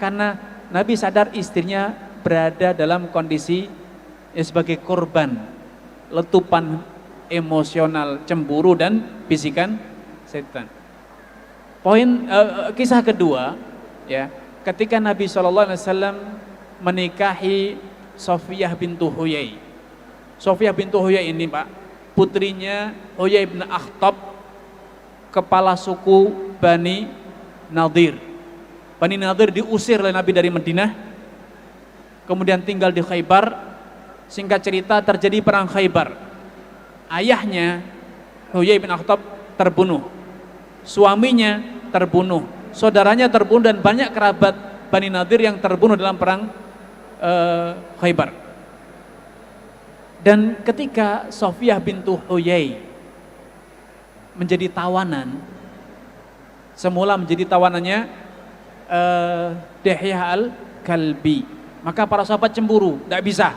karena Nabi sadar istrinya berada dalam kondisi sebagai korban letupan emosional, cemburu dan bisikan setan. Kisah kedua, ya, ketika Nabi SAW menikahi Sofiyah bintu Huyai. Sofiyah bintu Huyai ini Pak, putrinya Huyai bin Akhtab, kepala suku Bani Nadir. Bani Nadir diusir oleh Nabi dari Madinah, kemudian tinggal di Khaybar. Singkat cerita terjadi perang Khaybar. Ayahnya Huyai bin Akhtab terbunuh, suaminya terbunuh, saudaranya terbunuh, dan banyak kerabat Bani Nadir yang terbunuh dalam perang Khaybar. Dan ketika Sofiyah bintu Huyai menjadi tawanan, semula menjadi tawanannya Dihyah al-Kalbi, maka para sahabat cemburu, tidak bisa,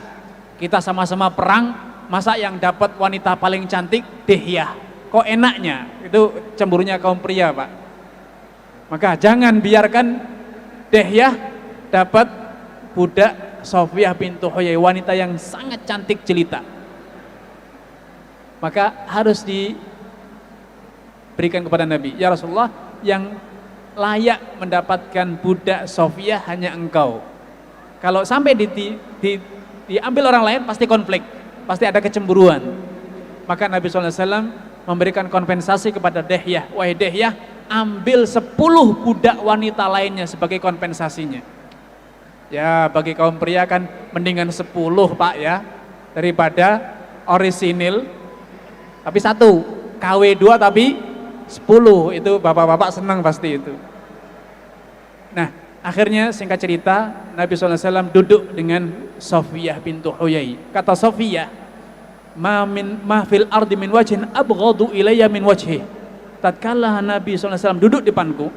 kita sama-sama perang, masa yang dapat wanita paling cantik Dihyah, kok enaknya, itu cemburunya kaum pria Pak. Maka jangan biarkan Dihyah dapat budak Sofiyah bintu Huyai, wanita yang sangat cantik jelita. Maka harus diberikan kepada Nabi, ya Rasulullah, yang layak mendapatkan budak Sofiyah hanya engkau. Kalau sampai diambil orang lain pasti konflik, pasti ada kecemburuan. Maka Nabi SAW memberikan kompensasi kepada Dihyah. Wahai Dihyah, ambil 10 budak wanita lainnya sebagai kompensasinya. Ya, bagi kaum pria kan mendingan 10 Pak ya, daripada orisinil tapi 1, KW 2 tapi 10, itu bapak-bapak senang pasti itu. Nah, akhirnya singkat cerita Nabi SAW duduk dengan Sofiyah bintu Huyai. Kata Sofiyah, ma fil ardi min wajhin abghadu ilayya min wajhi. Tatkala Nabi SAW duduk di depanku,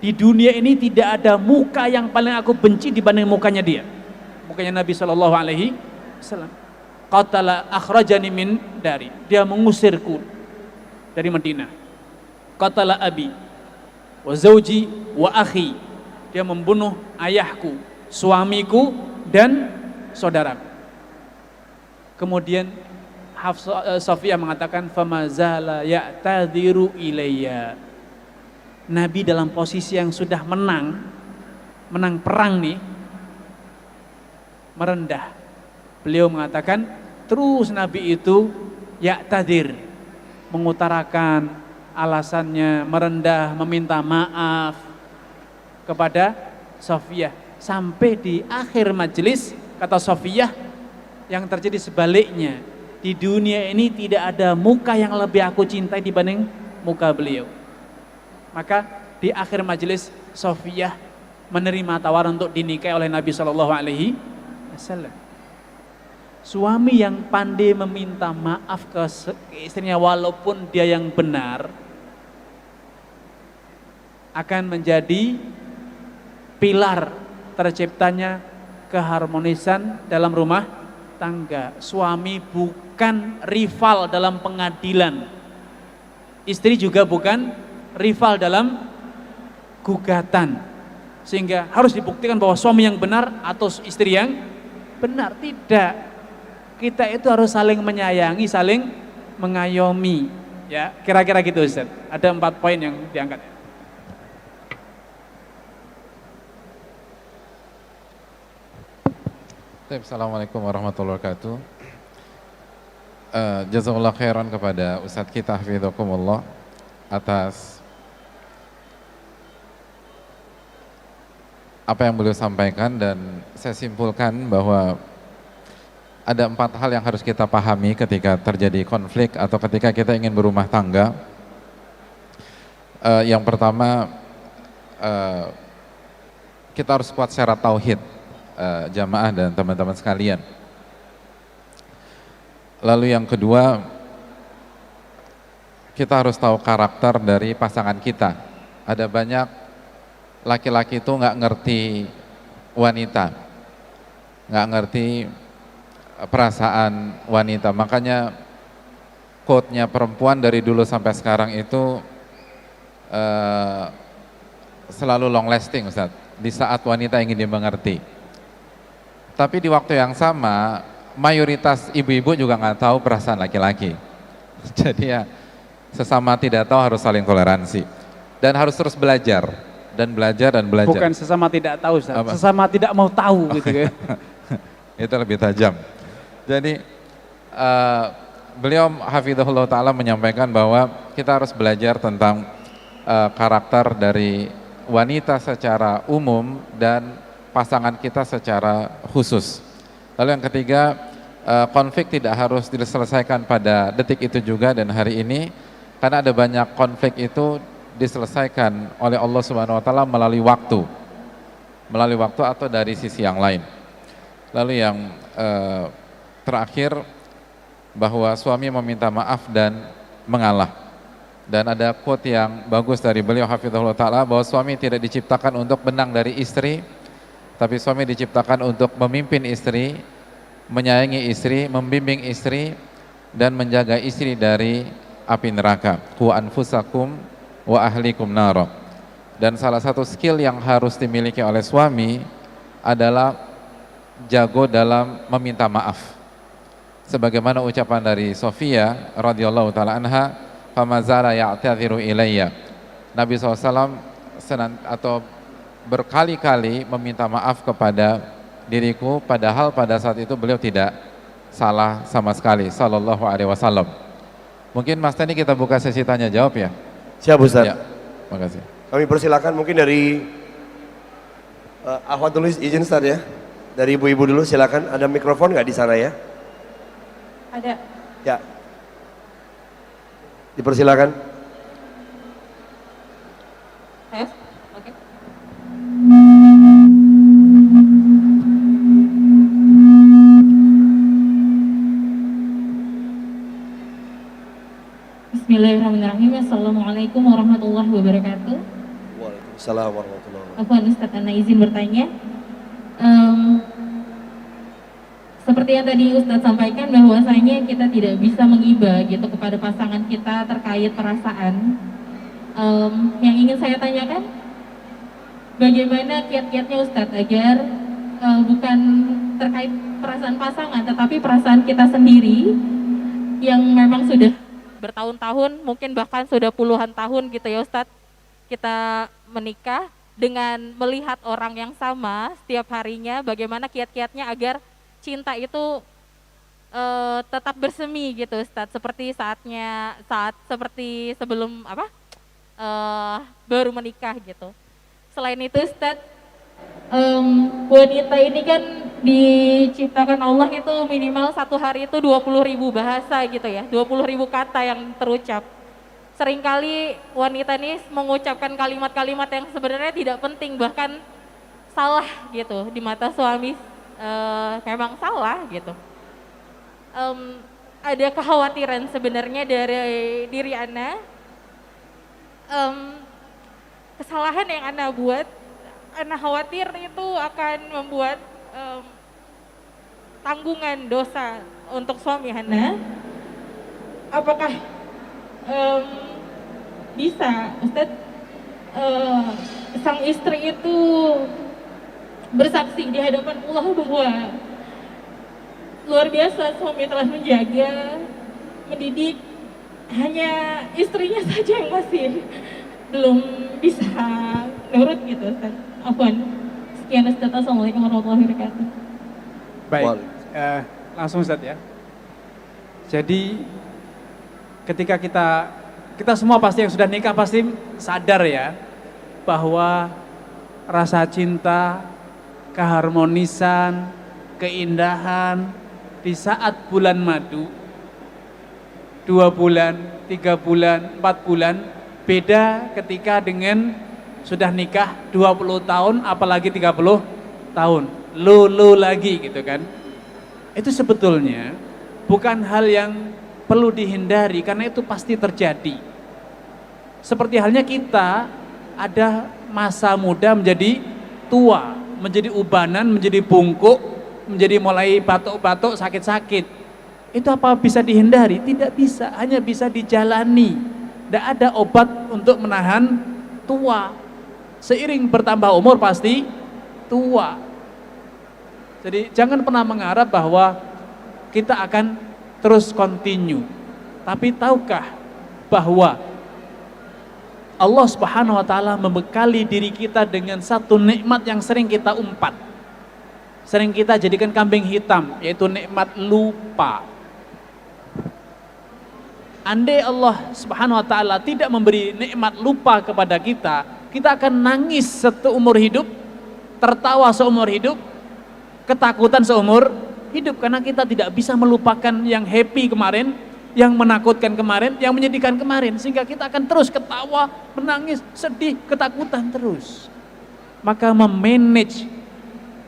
di dunia ini tidak ada muka yang paling aku benci dibanding mukanya dia. Mukanya Nabi SAW. Qatala akhrajani min dari. Dia mengusirku dari Madinah. Qatala abi wa zawji wa akhi. Dia membunuh ayahku, suamiku, dan saudaraku. Kemudian Sofiyah mengatakan, famazala ya'tadhiru ilayya. Nabi dalam posisi yang sudah menang perang nih, merendah. Beliau mengatakan, terus Nabi itu ya'tadhir, mengutarakan alasannya, merendah, meminta maaf kepada Sofiyah. Sampai di akhir majelis, kata Sofiyah, yang terjadi sebaliknya. Di dunia ini tidak ada muka yang lebih aku cintai dibanding muka beliau. Maka di akhir majelis Sofiyah menerima tawaran untuk dinikahi oleh Nabi SAW. Suami yang pandai meminta maaf ke istrinya walaupun dia yang benar akan menjadi pilar terciptanya keharmonisan dalam rumah tangga. Suami bukan rival dalam pengadilan, istri juga bukan rival dalam gugatan, sehingga harus dibuktikan bahwa suami yang benar atau istri yang benar. Tidak, kita itu harus saling menyayangi, saling mengayomi, ya kira-kira gitu Ustaz. Ada 4 poin yang diangkat. Assalamualaikum warahmatullahi wabarakatuh. Jazakallah khairan kepada Ustadz kita hafidhakumullah atas apa yang beliau sampaikan, dan saya simpulkan bahwa ada 4 hal yang harus kita pahami ketika terjadi konflik atau ketika kita ingin berumah tangga. Yang pertama, kita harus kuat secara tauhid, jamaah dan teman-teman sekalian. Lalu yang kedua, kita harus tahu karakter dari pasangan kita. Ada banyak laki-laki itu nggak ngerti wanita, nggak ngerti perasaan wanita. Makanya quote-nya perempuan dari dulu sampai sekarang itu selalu long lasting, Ustaz, di saat wanita ingin dimengerti. Tapi di waktu yang sama mayoritas ibu-ibu juga nggak tahu perasaan laki-laki. Jadi ya sesama tidak tahu harus saling toleransi dan harus terus belajar dan belajar dan belajar. Bukan sesama tidak tahu, Ustaz. Sesama tidak mau tahu gitu ya. Itu lebih tajam. Jadi beliau hafizahullah ta'ala menyampaikan bahwa kita harus belajar tentang karakter dari wanita secara umum dan pasangan kita secara khusus. Lalu yang ketiga, konflik tidak harus diselesaikan pada detik itu juga dan hari ini, karena ada banyak konflik itu diselesaikan oleh Allah Subhanahu wa taala melalui waktu atau dari sisi yang lain. Lalu yang terakhir, bahwa suami meminta maaf dan mengalah. Dan ada quote yang bagus dari beliau hafizahullah ta'ala, bahwa suami tidak diciptakan untuk menang dari istri, tapi suami diciptakan untuk memimpin istri, menyayangi istri, membimbing istri, dan menjaga istri dari api neraka. Qu anfusakum wa ahlikum naro. Dan salah satu skill yang harus dimiliki oleh suami adalah jago dalam meminta maaf. Sebagaimana ucapan dari Sofia radhiyallahu taala anha, famazara ya'tadhiru ilayya. Nabi SAW atau berkali-kali meminta maaf kepada diriku, padahal pada saat itu beliau tidak salah sama sekali, sallallahu alaihi wasallam. Mungkin Mas Tani kita buka sesi tanya jawab ya. Siap Ustaz. Ya, makasih. Kami persilakan mungkin dari Ahwat tulis izin Ustaz ya. Dari ibu-ibu dulu silakan, ada mikrofon nggak di sana ya? Ada. Ya. Dipersilakan. Tes. Oke. Bismillahirrahmanirrahim. Assalamualaikum warahmatullahi wabarakatuh. Waalaikumsalam warahmatullahi wabarakatuh. Afwan Ustaz, Ana izin bertanya. Seperti yang tadi Ustadz sampaikan, bahwasanya kita tidak bisa mengiba gitu kepada pasangan kita terkait perasaan. Yang ingin saya tanyakan, bagaimana kiat-kiatnya Ustadz agar bukan terkait perasaan pasangan, tetapi perasaan kita sendiri yang memang sudah bertahun-tahun, mungkin bahkan sudah puluhan tahun gitu ya Ustadz, kita menikah dengan melihat orang yang sama setiap harinya, bagaimana kiat-kiatnya agar cinta itu tetap bersemi gitu Ustadz, seperti saat seperti sebelum baru menikah gitu. Selain itu Ustadz, wanita ini kan diciptakan Allah itu minimal satu hari itu 20.000 bahasa gitu ya, 20.000 kata yang terucap. Seringkali wanita ini mengucapkan kalimat-kalimat yang sebenarnya tidak penting, bahkan salah gitu di mata suami. Memang salah gitu. Ada kekhawatiran sebenarnya dari diri Ana, kesalahan yang Ana buat, Ana khawatir itu akan membuat tanggungan dosa untuk suami Ana. Apakah bisa Ustadz sang istri itu bersaksi di hadapan Allah bahwa luar biasa suami telah menjaga, mendidik, hanya istrinya saja yang masih belum bisa nurut gitu Ustaz. Afwan. Sekian Ustaz. Assalamualaikum warahmatullahi wabarakatuh. Baik, langsung Ustaz ya. Jadi ketika kita semua pasti yang sudah nikah pasti sadar ya bahwa rasa cinta, keharmonisan, keindahan di saat bulan madu 2 bulan, 3 bulan, 4 bulan beda ketika dengan sudah nikah 20 tahun apalagi 30 tahun lulu lagi gitu kan. Itu sebetulnya bukan hal yang perlu dihindari karena itu pasti terjadi. Seperti halnya kita ada masa muda menjadi tua, menjadi ubanan, menjadi bungkuk, menjadi mulai batuk-batuk, sakit-sakit. Itu apa bisa dihindari? Tidak bisa, hanya bisa dijalani. Tidak ada obat untuk menahan tua. Seiring bertambah umur pasti tua. Jadi jangan pernah mengharap bahwa kita akan terus continue. Tapi tahukah bahwa Allah Subhanahu wa taala membekali diri kita dengan satu nikmat yang sering kita umpat. Sering kita jadikan kambing hitam, yaitu nikmat lupa. Andai Allah Subhanahu wa taala tidak memberi nikmat lupa kepada kita, kita akan nangis seumur hidup, tertawa seumur hidup, ketakutan seumur hidup, karena kita tidak bisa melupakan yang happy kemarin, yang menakutkan kemarin, yang menyedihkan kemarin, sehingga kita akan terus ketawa, menangis, sedih, ketakutan terus. Maka memanage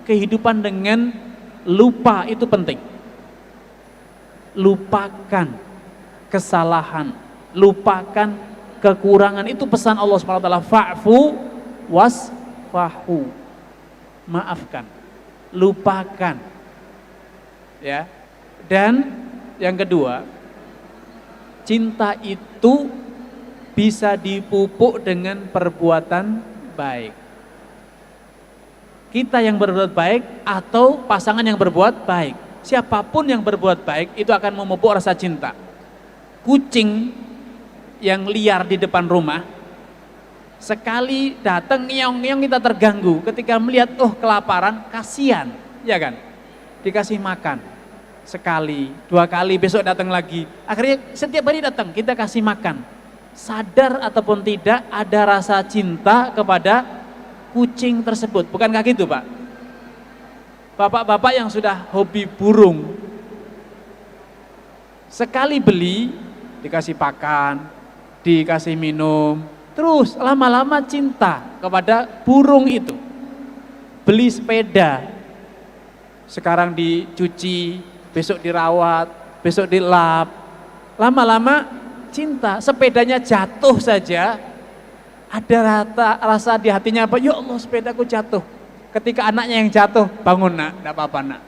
kehidupan dengan lupa itu penting. Lupakan kesalahan, lupakan kekurangan, itu pesan Allah SWT. Fa'fu wasfahu, maafkan, lupakan, ya. Dan yang kedua, cinta itu bisa dipupuk dengan perbuatan baik. Kita yang berbuat baik atau pasangan yang berbuat baik, siapapun yang berbuat baik itu akan memupuk rasa cinta. Kucing yang liar di depan rumah, sekali datang ngeong-ngeong kita terganggu, ketika melihat kelaparan, kasihan, ya kan? Dikasih makan sekali, 2 kali, besok datang lagi, akhirnya setiap hari datang kita kasih makan. Sadar ataupun tidak, ada rasa cinta kepada kucing tersebut. Bukankah gitu, Pak? Bapak-bapak yang sudah hobi burung, sekali beli dikasih pakan, dikasih minum, terus lama-lama cinta kepada burung itu. Beli sepeda, sekarang dicuci, besok dirawat, besok dilap, lama-lama cinta. Sepedanya jatuh saja, ada rasa di hatinya apa? Ya Allah, sepedaku jatuh. Ketika anaknya yang jatuh, bangun nak, tidak apa-apa nak.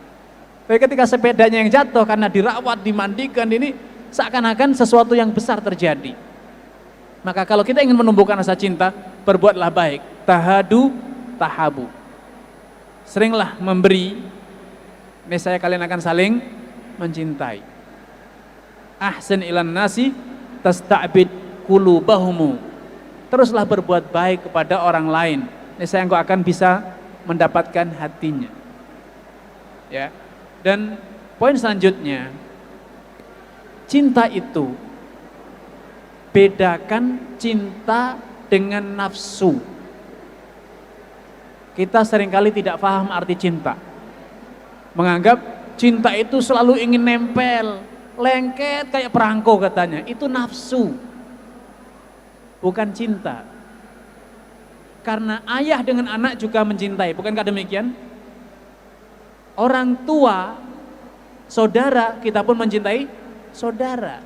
Tapi ketika sepedanya yang jatuh karena dirawat, dimandikan, ini seakan-akan sesuatu yang besar terjadi. Maka kalau kita ingin menumbuhkan rasa cinta, berbuatlah baik. Tahadu, tahabu. Seringlah memberi, niscaya kalian akan saling mencintai. Ahsin ilan nasi tasta'bid qulubahumu. Teruslah berbuat baik kepada orang lain, niscaya engkau akan bisa mendapatkan hatinya. Ya. Dan poin selanjutnya, cinta itu, bedakan cinta dengan nafsu. Kita seringkali tidak paham arti cinta. Menganggap cinta itu selalu ingin nempel, lengket kayak perangko katanya. Itu nafsu, bukan cinta. Karena ayah dengan anak juga mencintai, bukankah demikian? Orang tua, saudara, kita pun mencintai saudara.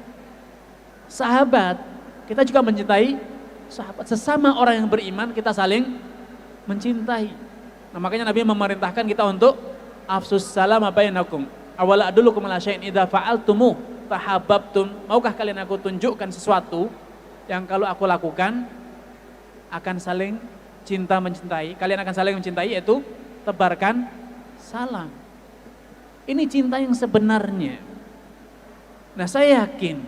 Sahabat, kita juga mencintai sahabat. Sesama orang yang beriman, kita saling mencintai. Nah, makanya Nabi memerintahkan kita untuk afsus salam bainakum. Awala adullukum ala syai'in idza fa'altumuh tahabbtum. Maukah kalian aku tunjukkan sesuatu yang kalau aku lakukan akan saling cinta mencintai. Kalian akan saling mencintai, yaitu tebarkan salam. Ini cinta yang sebenarnya. Nah, saya yakin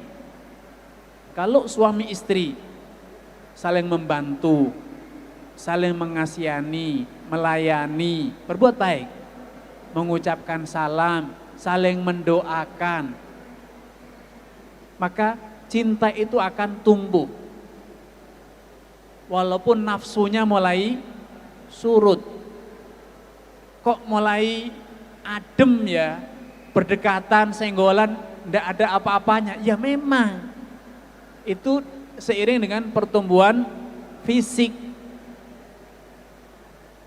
kalau suami istri saling membantu, saling mengasihani, melayani, berbuat baik, mengucapkan salam, saling mendoakan, maka cinta itu akan tumbuh. Walaupun nafsunya mulai surut, kok mulai adem ya, berdekatan, senggolan, tidak ada apa-apanya. Ya memang, itu seiring dengan pertumbuhan fisik.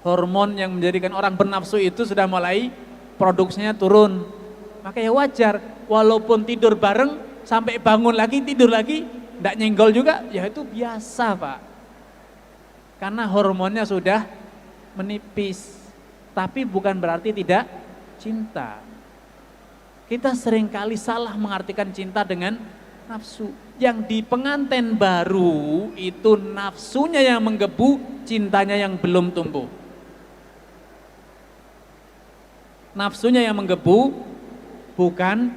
Hormon yang menjadikan orang bernafsu itu sudah mulai produksinya turun. Maka ya wajar, walaupun tidur bareng, sampai bangun lagi, tidur lagi, tidak nyenggol juga, ya itu biasa Pak. Karena hormonnya sudah menipis. Tapi bukan berarti tidak cinta. Kita seringkali salah mengartikan cinta dengan nafsu. Yang di pengantin baru itu nafsunya yang menggebu, cintanya yang belum tumbuh. Nafsunya yang menggebu, bukan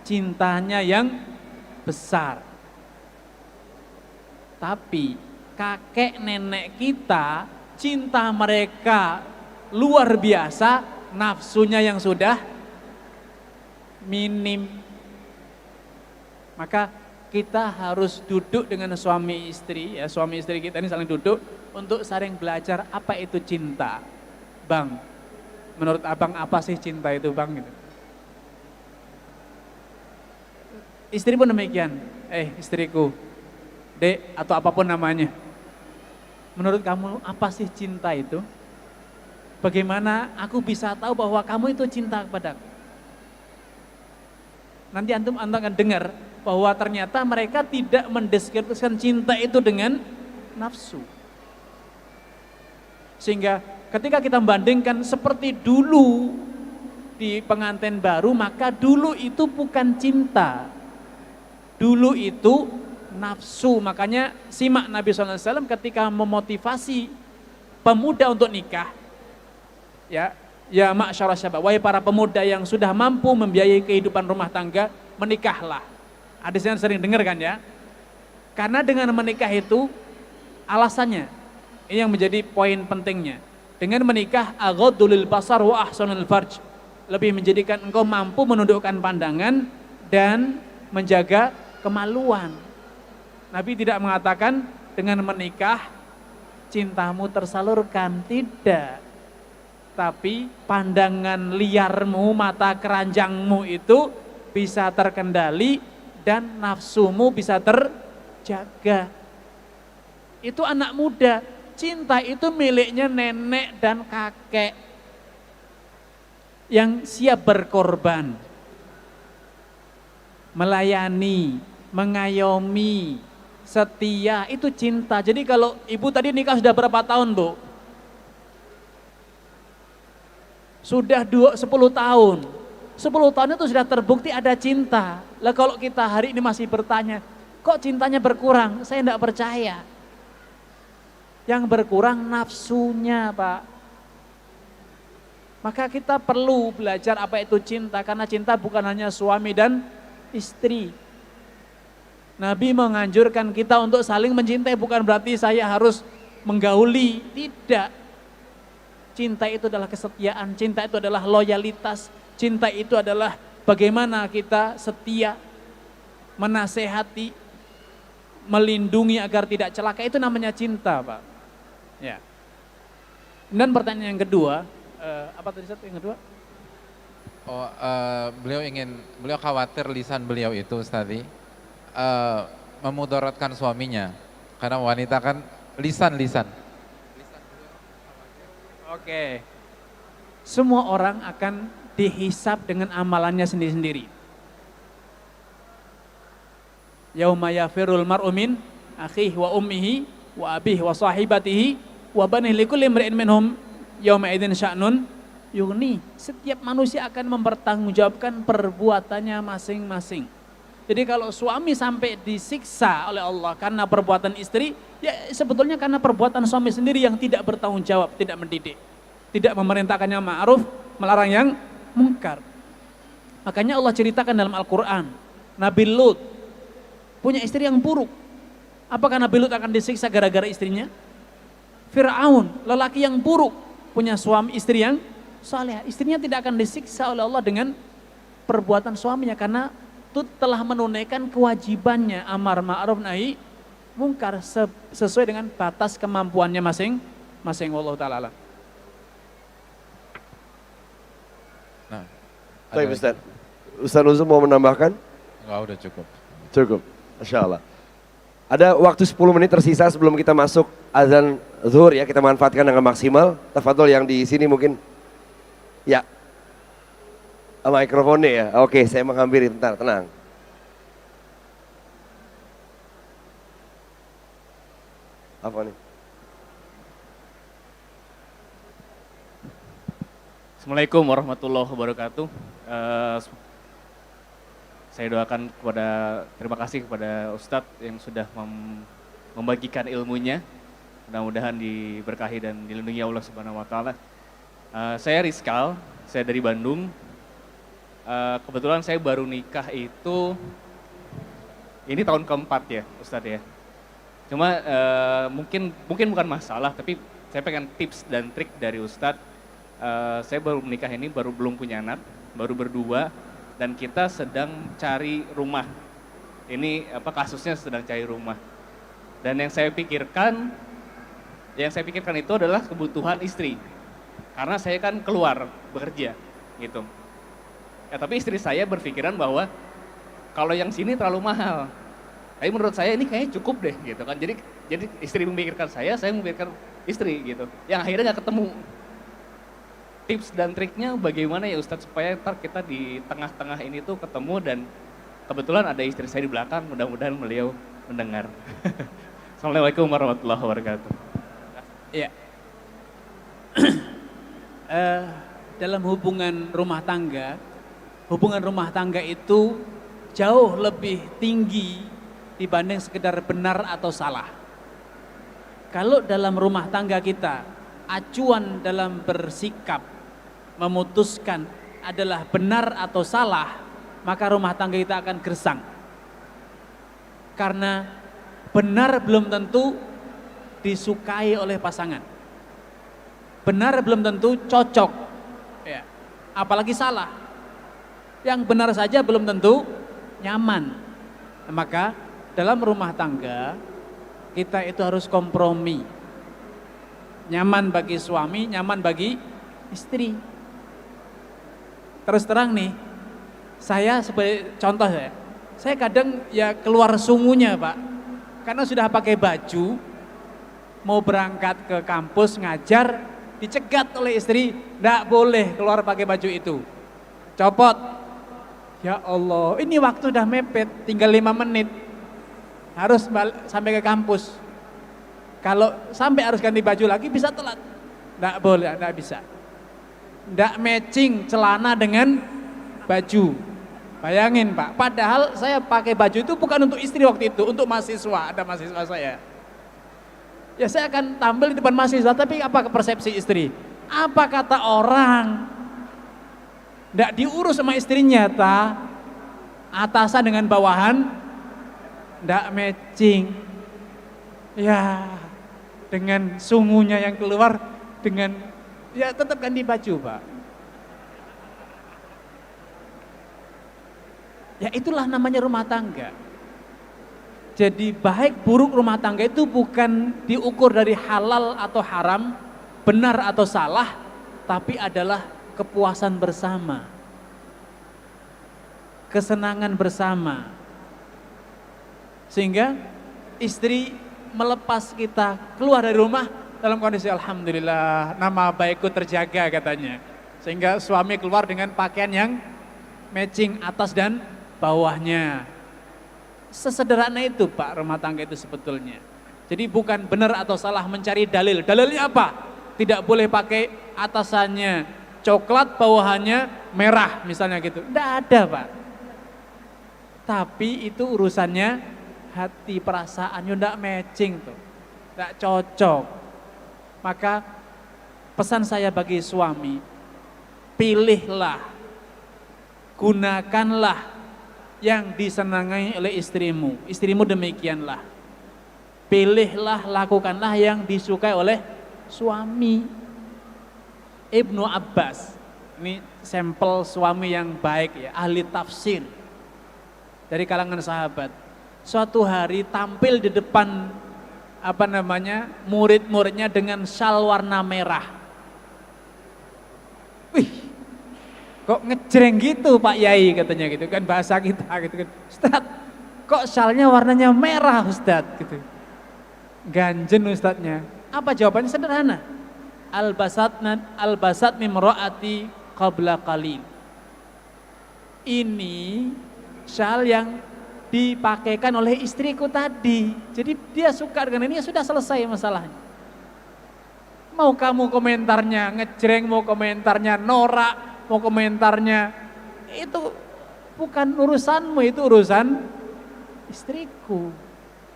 cintanya yang besar. Tapi kakek nenek kita, cinta mereka luar biasa, nafsunya yang sudah minim. Maka kita harus duduk dengan suami istri, ya suami istri kita ini saling duduk untuk saling belajar apa itu cinta. Bang, menurut abang apa sih cinta itu bang? Gitu. Istri pun demikian, istriku, dek atau apapun namanya. Menurut kamu apa sih cinta itu? Bagaimana aku bisa tahu bahwa kamu itu cinta kepadaku? Nanti antum akan dengar bahwa ternyata mereka tidak mendeskripsikan cinta itu dengan nafsu. Sehingga ketika kita membandingkan seperti dulu di pengantin baru, maka dulu itu bukan cinta. Dulu itu nafsu. Makanya simak Nabi SAW ketika memotivasi pemuda untuk nikah. Ya ma'syarah syabab, wahai para pemuda yang sudah mampu membiayai kehidupan rumah tangga, menikahlah. Hadisnya sering dengar kan ya. Karena dengan menikah itu alasannya, ini yang menjadi poin pentingnya. Dengan menikah aghaddu lil basar wa ahsanul farj. Lebih menjadikan engkau mampu menundukkan pandangan dan menjaga kemaluan. Nabi tidak mengatakan dengan menikah cintamu tersalurkan, tidak. Tapi pandangan liarmu, mata keranjangmu itu bisa terkendali dan nafsumu bisa terjaga. Itu anak muda. Cinta itu miliknya nenek dan kakek yang siap berkorban, melayani, mengayomi, setia, itu cinta. Jadi kalau ibu tadi nikah sudah berapa tahun, Bu? Sudah 10 tahun. 10 tahun itu sudah terbukti ada cinta. Lah kalau kita hari ini masih bertanya, kok cintanya berkurang? Saya tidak percaya. Yang berkurang nafsunya, Pak. Maka kita perlu belajar apa itu cinta, karena cinta bukan hanya suami dan istri. Nabi menganjurkan kita untuk saling mencintai, bukan berarti saya harus menggauli, tidak. Cinta itu adalah kesetiaan, cinta itu adalah loyalitas, cinta itu adalah bagaimana kita setia, menasehati, melindungi agar tidak celaka, itu namanya cinta, Pak. Ya. Dan pertanyaan yang kedua, apa tadi satu yang kedua? Beliau khawatir lisan beliau itu tadi memudaratkan suaminya, karena wanita kan lisan. Oke. Semua orang akan dihisab dengan amalannya sendiri-sendiri. Yauma yafirul mar'u min akhihi wa ummihi wa abihi wa sahibatihi wa banihi likulli imri'in minhum yauma idzin sya'nun yughni. Setiap manusia akan mempertanggungjawabkan perbuatannya masing-masing. Jadi kalau suami sampai disiksa oleh Allah karena perbuatan istri, ya sebetulnya karena perbuatan suami sendiri yang tidak bertanggung jawab, tidak mendidik, tidak memerintahkan yang ma'ruf, melarang yang mungkar. Makanya Allah ceritakan dalam Al-Quran, Nabi Lut punya istri yang buruk. Apakah Nabi Lut akan disiksa gara-gara istrinya? Fir'aun, lelaki yang buruk, punya suami istri yang saleh. Istrinya tidak akan disiksa oleh Allah dengan perbuatan suaminya, karena itu telah menunaikan kewajibannya amar ma'ruf nahi mungkar sesuai dengan batas kemampuannya masing-masing. Wallahu ta'ala alam. Nah, Baik Ustaz. Ustaz Uzum mau menambahkan? Enggak, udah cukup. Cukup, Masya Allah. Ada waktu 10 menit tersisa sebelum kita masuk azan zuhur ya, kita manfaatkan dengan maksimal. Tafadhol yang di sini mungkin. Ya. Mikrofonnya ya, oke saya menghampiri, bentar, tenang. Apa nih? Assalamualaikum warahmatullahi wabarakatuh. Saya doakan terima kasih kepada Ustadz yang sudah membagikan ilmunya. Mudah-mudahan diberkahi dan dilindungi Allah Subhanahu wa taala. Saya Rizkal, saya dari Bandung. Kebetulan saya baru nikah itu ini tahun keempat ya, Ustadz ya. Cuma mungkin bukan masalah, tapi saya pengen tips dan trik dari Ustadz. Saya baru menikah ini, belum punya anak, baru berdua, dan kita sedang cari rumah. Ini kasusnya sedang cari rumah. Dan yang saya pikirkan itu adalah kebutuhan istri. Karena saya kan keluar bekerja, gitu. Ya, tapi istri saya berpikiran bahwa kalau yang sini terlalu mahal. Tapi menurut saya ini kayaknya cukup deh, gitu kan. Jadi istri memikirkan saya memikirkan istri, gitu. Yang akhirnya nggak ketemu. Tips dan triknya bagaimana ya Ustadz supaya ntar kita di tengah-tengah ini tuh ketemu, dan kebetulan ada istri saya di belakang, mudah-mudahan beliau mendengar. Assalamualaikum warahmatullahi wabarakatuh. Ya. Dalam hubungan rumah tangga itu jauh lebih tinggi dibanding sekedar benar atau salah. Kalau dalam rumah tangga kita, acuan dalam bersikap memutuskan adalah benar atau salah, maka rumah tangga kita akan gersang. Karena benar belum tentu disukai oleh pasangan. Benar belum tentu cocok. Ya. Apalagi salah. Yang benar saja belum tentu nyaman. Maka dalam rumah tangga kita itu harus kompromi. Nyaman bagi suami, nyaman bagi istri. Terus terang nih, saya sebagai contoh saya kadang ya keluar sungunya Pak, karena sudah pakai baju, mau berangkat ke kampus ngajar, dicegat oleh istri, nggak boleh keluar pakai baju itu, copot. Ya Allah, ini waktu udah mepet, tinggal 5 menit, harus sampai ke kampus. Kalau sampai harus ganti baju lagi bisa telat, nggak boleh, nggak bisa. Nggak matching celana dengan baju. Bayangin Pak, padahal saya pakai baju itu bukan untuk istri waktu itu, untuk mahasiswa, ada mahasiswa saya. Ya saya akan tampil di depan mahasiswa, tapi apa persepsi istri? Apa kata orang? Nggak diurus sama istrinya, atasan dengan bawahan, nggak matching. Ya, dengan sungunya yang keluar, dengan ya tetap ganti baju Pak. Ya itulah namanya rumah tangga. Jadi baik buruk rumah tangga itu bukan diukur dari halal atau haram, benar atau salah, tapi adalah kepuasan bersama, kesenangan bersama. Sehingga istri melepas kita keluar dari rumah dalam kondisi alhamdulillah nama baikku terjaga katanya. Sehingga suami keluar dengan pakaian yang matching atas dan bawahnya. Sesederhana itu Pak rumah tangga itu sebetulnya. Jadi bukan benar atau salah mencari dalil. Dalilnya apa? Tidak boleh pakai atasannya coklat, bawahannya merah misalnya gitu. Tidak ada Pak. Tapi itu urusannya hati, perasaan, tidak matching tuh. Tidak cocok. Maka pesan saya bagi suami, pilihlah, gunakanlah yang disenangi oleh istrimu. Istrimu demikianlah. Pilihlah, lakukanlah yang disukai oleh suami. Ibnu Abbas, ini sampel suami yang baik ya, ahli tafsir dari kalangan sahabat. Suatu hari tampil di depan murid-muridnya dengan syal warna merah. Wih, kok ngejreng gitu Pak Yai katanya gitu kan, bahasa kita gitu kan. Ustaz, kok syalnya warnanya merah Ustaz gitu. Ganjen Ustaznya. Apa jawabannya? Sederhana. Albasat mimro'ati qabla qalil. Ini syal yang dipakaikan oleh istriku tadi. Jadi dia suka dengan ini, ya sudah selesai masalahnya. Mau kamu komentarnya ngejreng, mau komentarnya norak, mau komentarnya, itu bukan urusanmu, itu urusan istriku.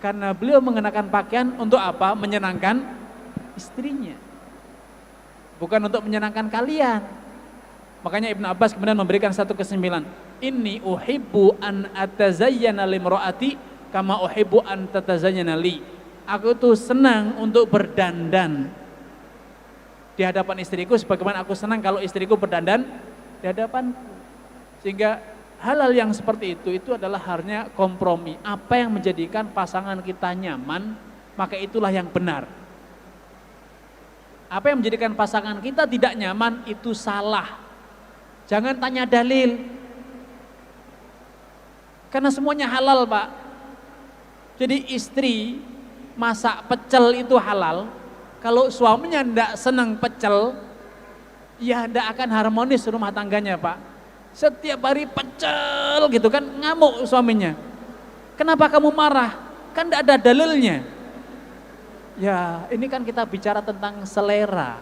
Karena beliau mengenakan pakaian untuk apa? Menyenangkan istrinya. Bukan untuk menyenangkan kalian. Makanya Ibnu Abbas kemudian memberikan satu kesimpulan. Inni uhibbu an atazayyana limro'ati kama uhibbu an tatazayyana li. Aku tuh senang untuk berdandan di hadapan istriku sebagaimana aku senang kalau istriku berdandan di hadapanku. Sehingga hal-hal yang seperti itu adalah halnya kompromi. Apa yang menjadikan pasangan kita nyaman, maka itulah yang benar. Apa yang menjadikan pasangan kita tidak nyaman, itu salah. Jangan tanya dalil. Karena semuanya halal, Pak. Jadi istri masak pecel itu halal. Kalau suaminya tidak senang pecel, ya tidak akan harmonis rumah tangganya, Pak. Setiap hari pecel gitu kan, ngamuk suaminya. Kenapa kamu marah? Kan tidak ada dalilnya. Ya, ini kan kita bicara tentang selera.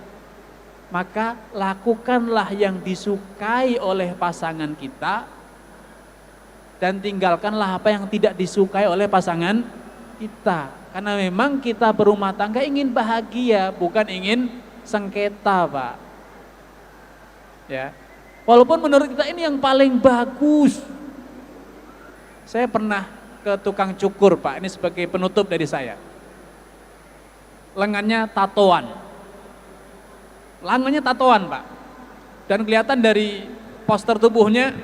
Maka lakukanlah yang disukai oleh pasangan kita dan tinggalkanlah apa yang tidak disukai oleh pasangan kita. Karena memang kita berumah tangga ingin bahagia, bukan ingin sengketa, Pak. Ya. Walaupun menurut kita ini yang paling bagus. Saya pernah ke tukang cukur, Pak. Ini sebagai penutup dari saya. Lengannya tatoan. Lengannya tatoan, Pak. Dan kelihatan dari poster tubuhnya,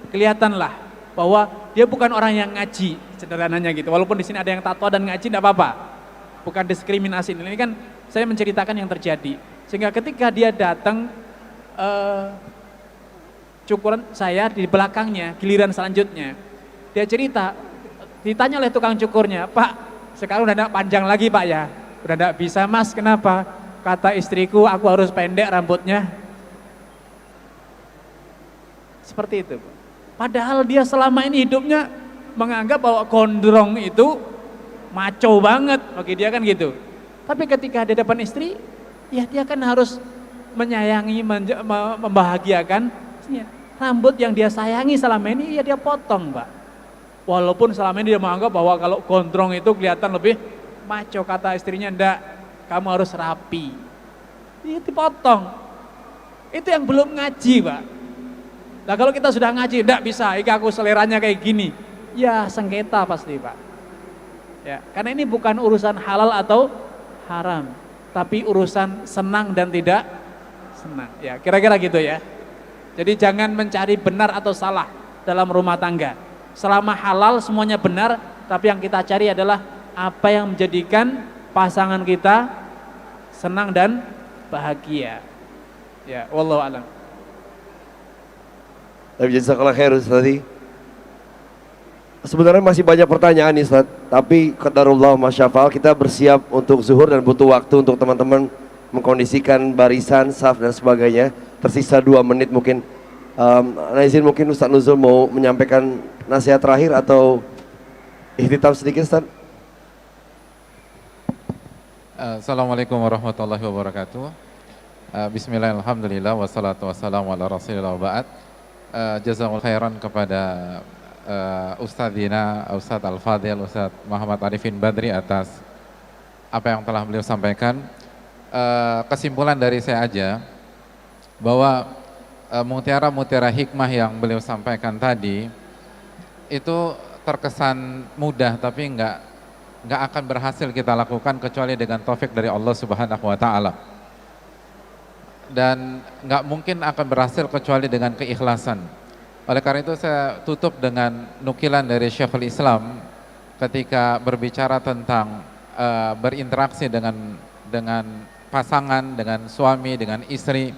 kelihatanlah bahwa dia bukan orang yang ngaji, sederhananya gitu. Walaupun di sini ada yang tato dan ngaji, tidak apa-apa. Bukan diskriminasi. Ini kan saya menceritakan yang terjadi. Sehingga ketika dia datang, cukuran saya di belakangnya, giliran selanjutnya, dia cerita, ditanya oleh tukang cukurnya, Pak, sekarang udah tidak panjang lagi, Pak ya. Udah tidak bisa, Mas, kenapa? Kata istriku, aku harus pendek rambutnya. Seperti itu, Pak. Padahal dia selama ini hidupnya menganggap bahwa gondrong itu maco banget, bagi dia kan gitu. Tapi ketika di depan istri, ya dia kan harus menyayangi, membahagiakan. Rambut yang dia sayangi selama ini, ya dia potong, Pak. Walaupun selama ini dia menganggap bahwa kalau gondrong itu kelihatan lebih maco, kata istrinya, enggak, kamu harus rapi. Dia dipotong. Itu yang belum ngaji, Pak. Nah kalau kita sudah ngaji, enggak bisa, aku seleranya kayak gini. Ya sengketa pasti, Pak. Ya, karena ini bukan urusan halal atau haram, tapi urusan senang dan tidak senang. Ya, kira-kira gitu ya. Jadi jangan mencari benar atau salah dalam rumah tangga. Selama halal semuanya benar, tapi yang kita cari adalah apa yang menjadikan pasangan kita senang dan bahagia. Ya, wallahu a'lam. Jazakallah khair, Ustaz. Sebenarnya masih banyak pertanyaan nih, Ustaz. Tapi qadarullah masyafal, kita bersiap untuk zuhur dan butuh waktu untuk teman-teman mengkondisikan barisan, saf dan sebagainya. Tersisa 2 menit mungkin. Izin mungkin Ustaz Nuzul mau menyampaikan nasihat terakhir atau ikhtitam sedikit, Ustaz. Assalamualaikum warahmatullahi wabarakatuh. Bismillahirrahmanirrahim. Alhamdulillah wassalatu wassalamu ala rasulillah wa ba'd. Jazakumullah khairan kepada Ustadzina, Ustadz Al-Fadhil, Ustadz Muhammad Arifin Badri atas apa yang telah beliau sampaikan. Kesimpulan dari saya aja bahwa mutiara-mutiara hikmah yang beliau sampaikan tadi itu terkesan mudah, tapi nggak akan berhasil kita lakukan kecuali dengan taufik dari Allah Subhanahu wa taala. Dan nggak mungkin akan berhasil kecuali dengan keikhlasan. Oleh karena itu saya tutup dengan nukilan dari Syekhul Islam ketika berbicara tentang berinteraksi dengan pasangan, dengan suami, dengan istri.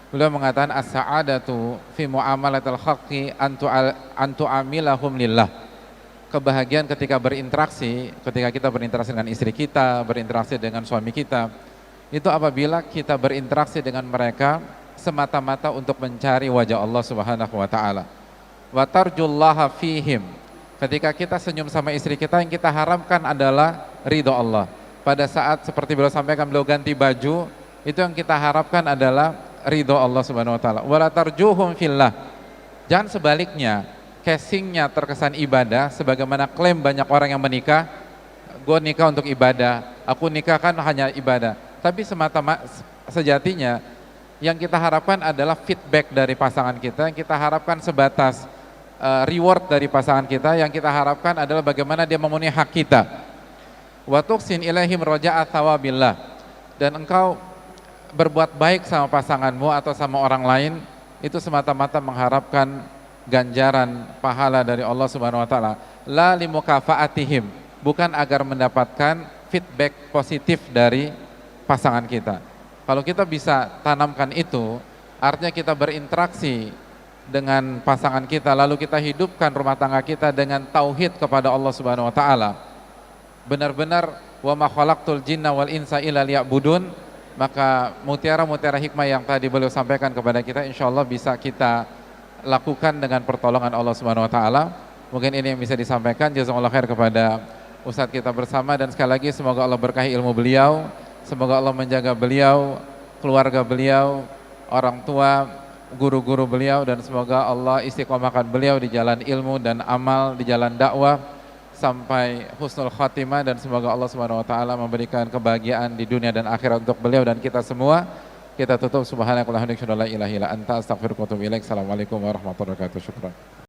Beliau mengatakan as-sa'adatu fi muamalatil haqqi an tu'amilahum lillah. Kebahagiaan ketika kita berinteraksi dengan istri kita, berinteraksi dengan suami kita, itu apabila kita berinteraksi dengan mereka semata-mata untuk mencari wajah Allah Subhanahu wa taala. Wa tarjullaha fihim. Ketika kita senyum sama istri kita, yang kita haramkan adalah ridho Allah. Pada saat seperti beliau sampaikan, beliau ganti baju, Itu yang kita harapkan adalah ridho Allah Subhanahu wa taala. Wala tarjuhum fillah. Jangan sebaliknya, casingnya terkesan ibadah sebagaimana klaim banyak orang yang menikah, gue nikah untuk ibadah, aku nikah kan hanya ibadah. Tapi semata-mata sejatinya yang kita harapkan adalah feedback dari pasangan kita, yang kita harapkan sebatas reward dari pasangan kita, yang kita harapkan adalah bagaimana dia memenuhi hak kita. Wa tuqsin ilaihim raja'a thawabillah. Dan engkau berbuat baik sama pasanganmu atau sama orang lain itu semata-mata mengharapkan ganjaran pahala dari Allah Subhanahu wa taala, la limukafaatihim, bukan agar mendapatkan feedback positif dari pasangan kita. Kalau kita bisa tanamkan itu, artinya kita berinteraksi dengan pasangan kita, lalu kita hidupkan rumah tangga kita dengan tauhid kepada Allah Subhanahu wa taala. Benar-benar wa ma khalaqtul jinna wal insa illa liya'budun, maka mutiara-mutiara hikmah yang tadi beliau sampaikan kepada kita insyaallah bisa kita lakukan dengan pertolongan Allah Subhanahu wa taala. Mungkin ini yang bisa disampaikan. Jazakallahu khair kepada Ustadz kita bersama, dan sekali lagi semoga Allah berkahi ilmu beliau, semoga Allah menjaga beliau, keluarga beliau, orang tua, guru-guru beliau, dan semoga Allah istiqomahkan beliau di jalan ilmu dan amal, di jalan dakwah sampai husnul khatimah, dan semoga Allah Subhanahu wa taala memberikan kebahagiaan di dunia dan akhirat untuk beliau dan kita semua. Kita tutup subhanakallahumma wa bihamdika asyhadu an la ilaha illa anta astaghfiruka wa atubu ilaik. Assalamualaikum warahmatullahi wabarakatuh. Syukran.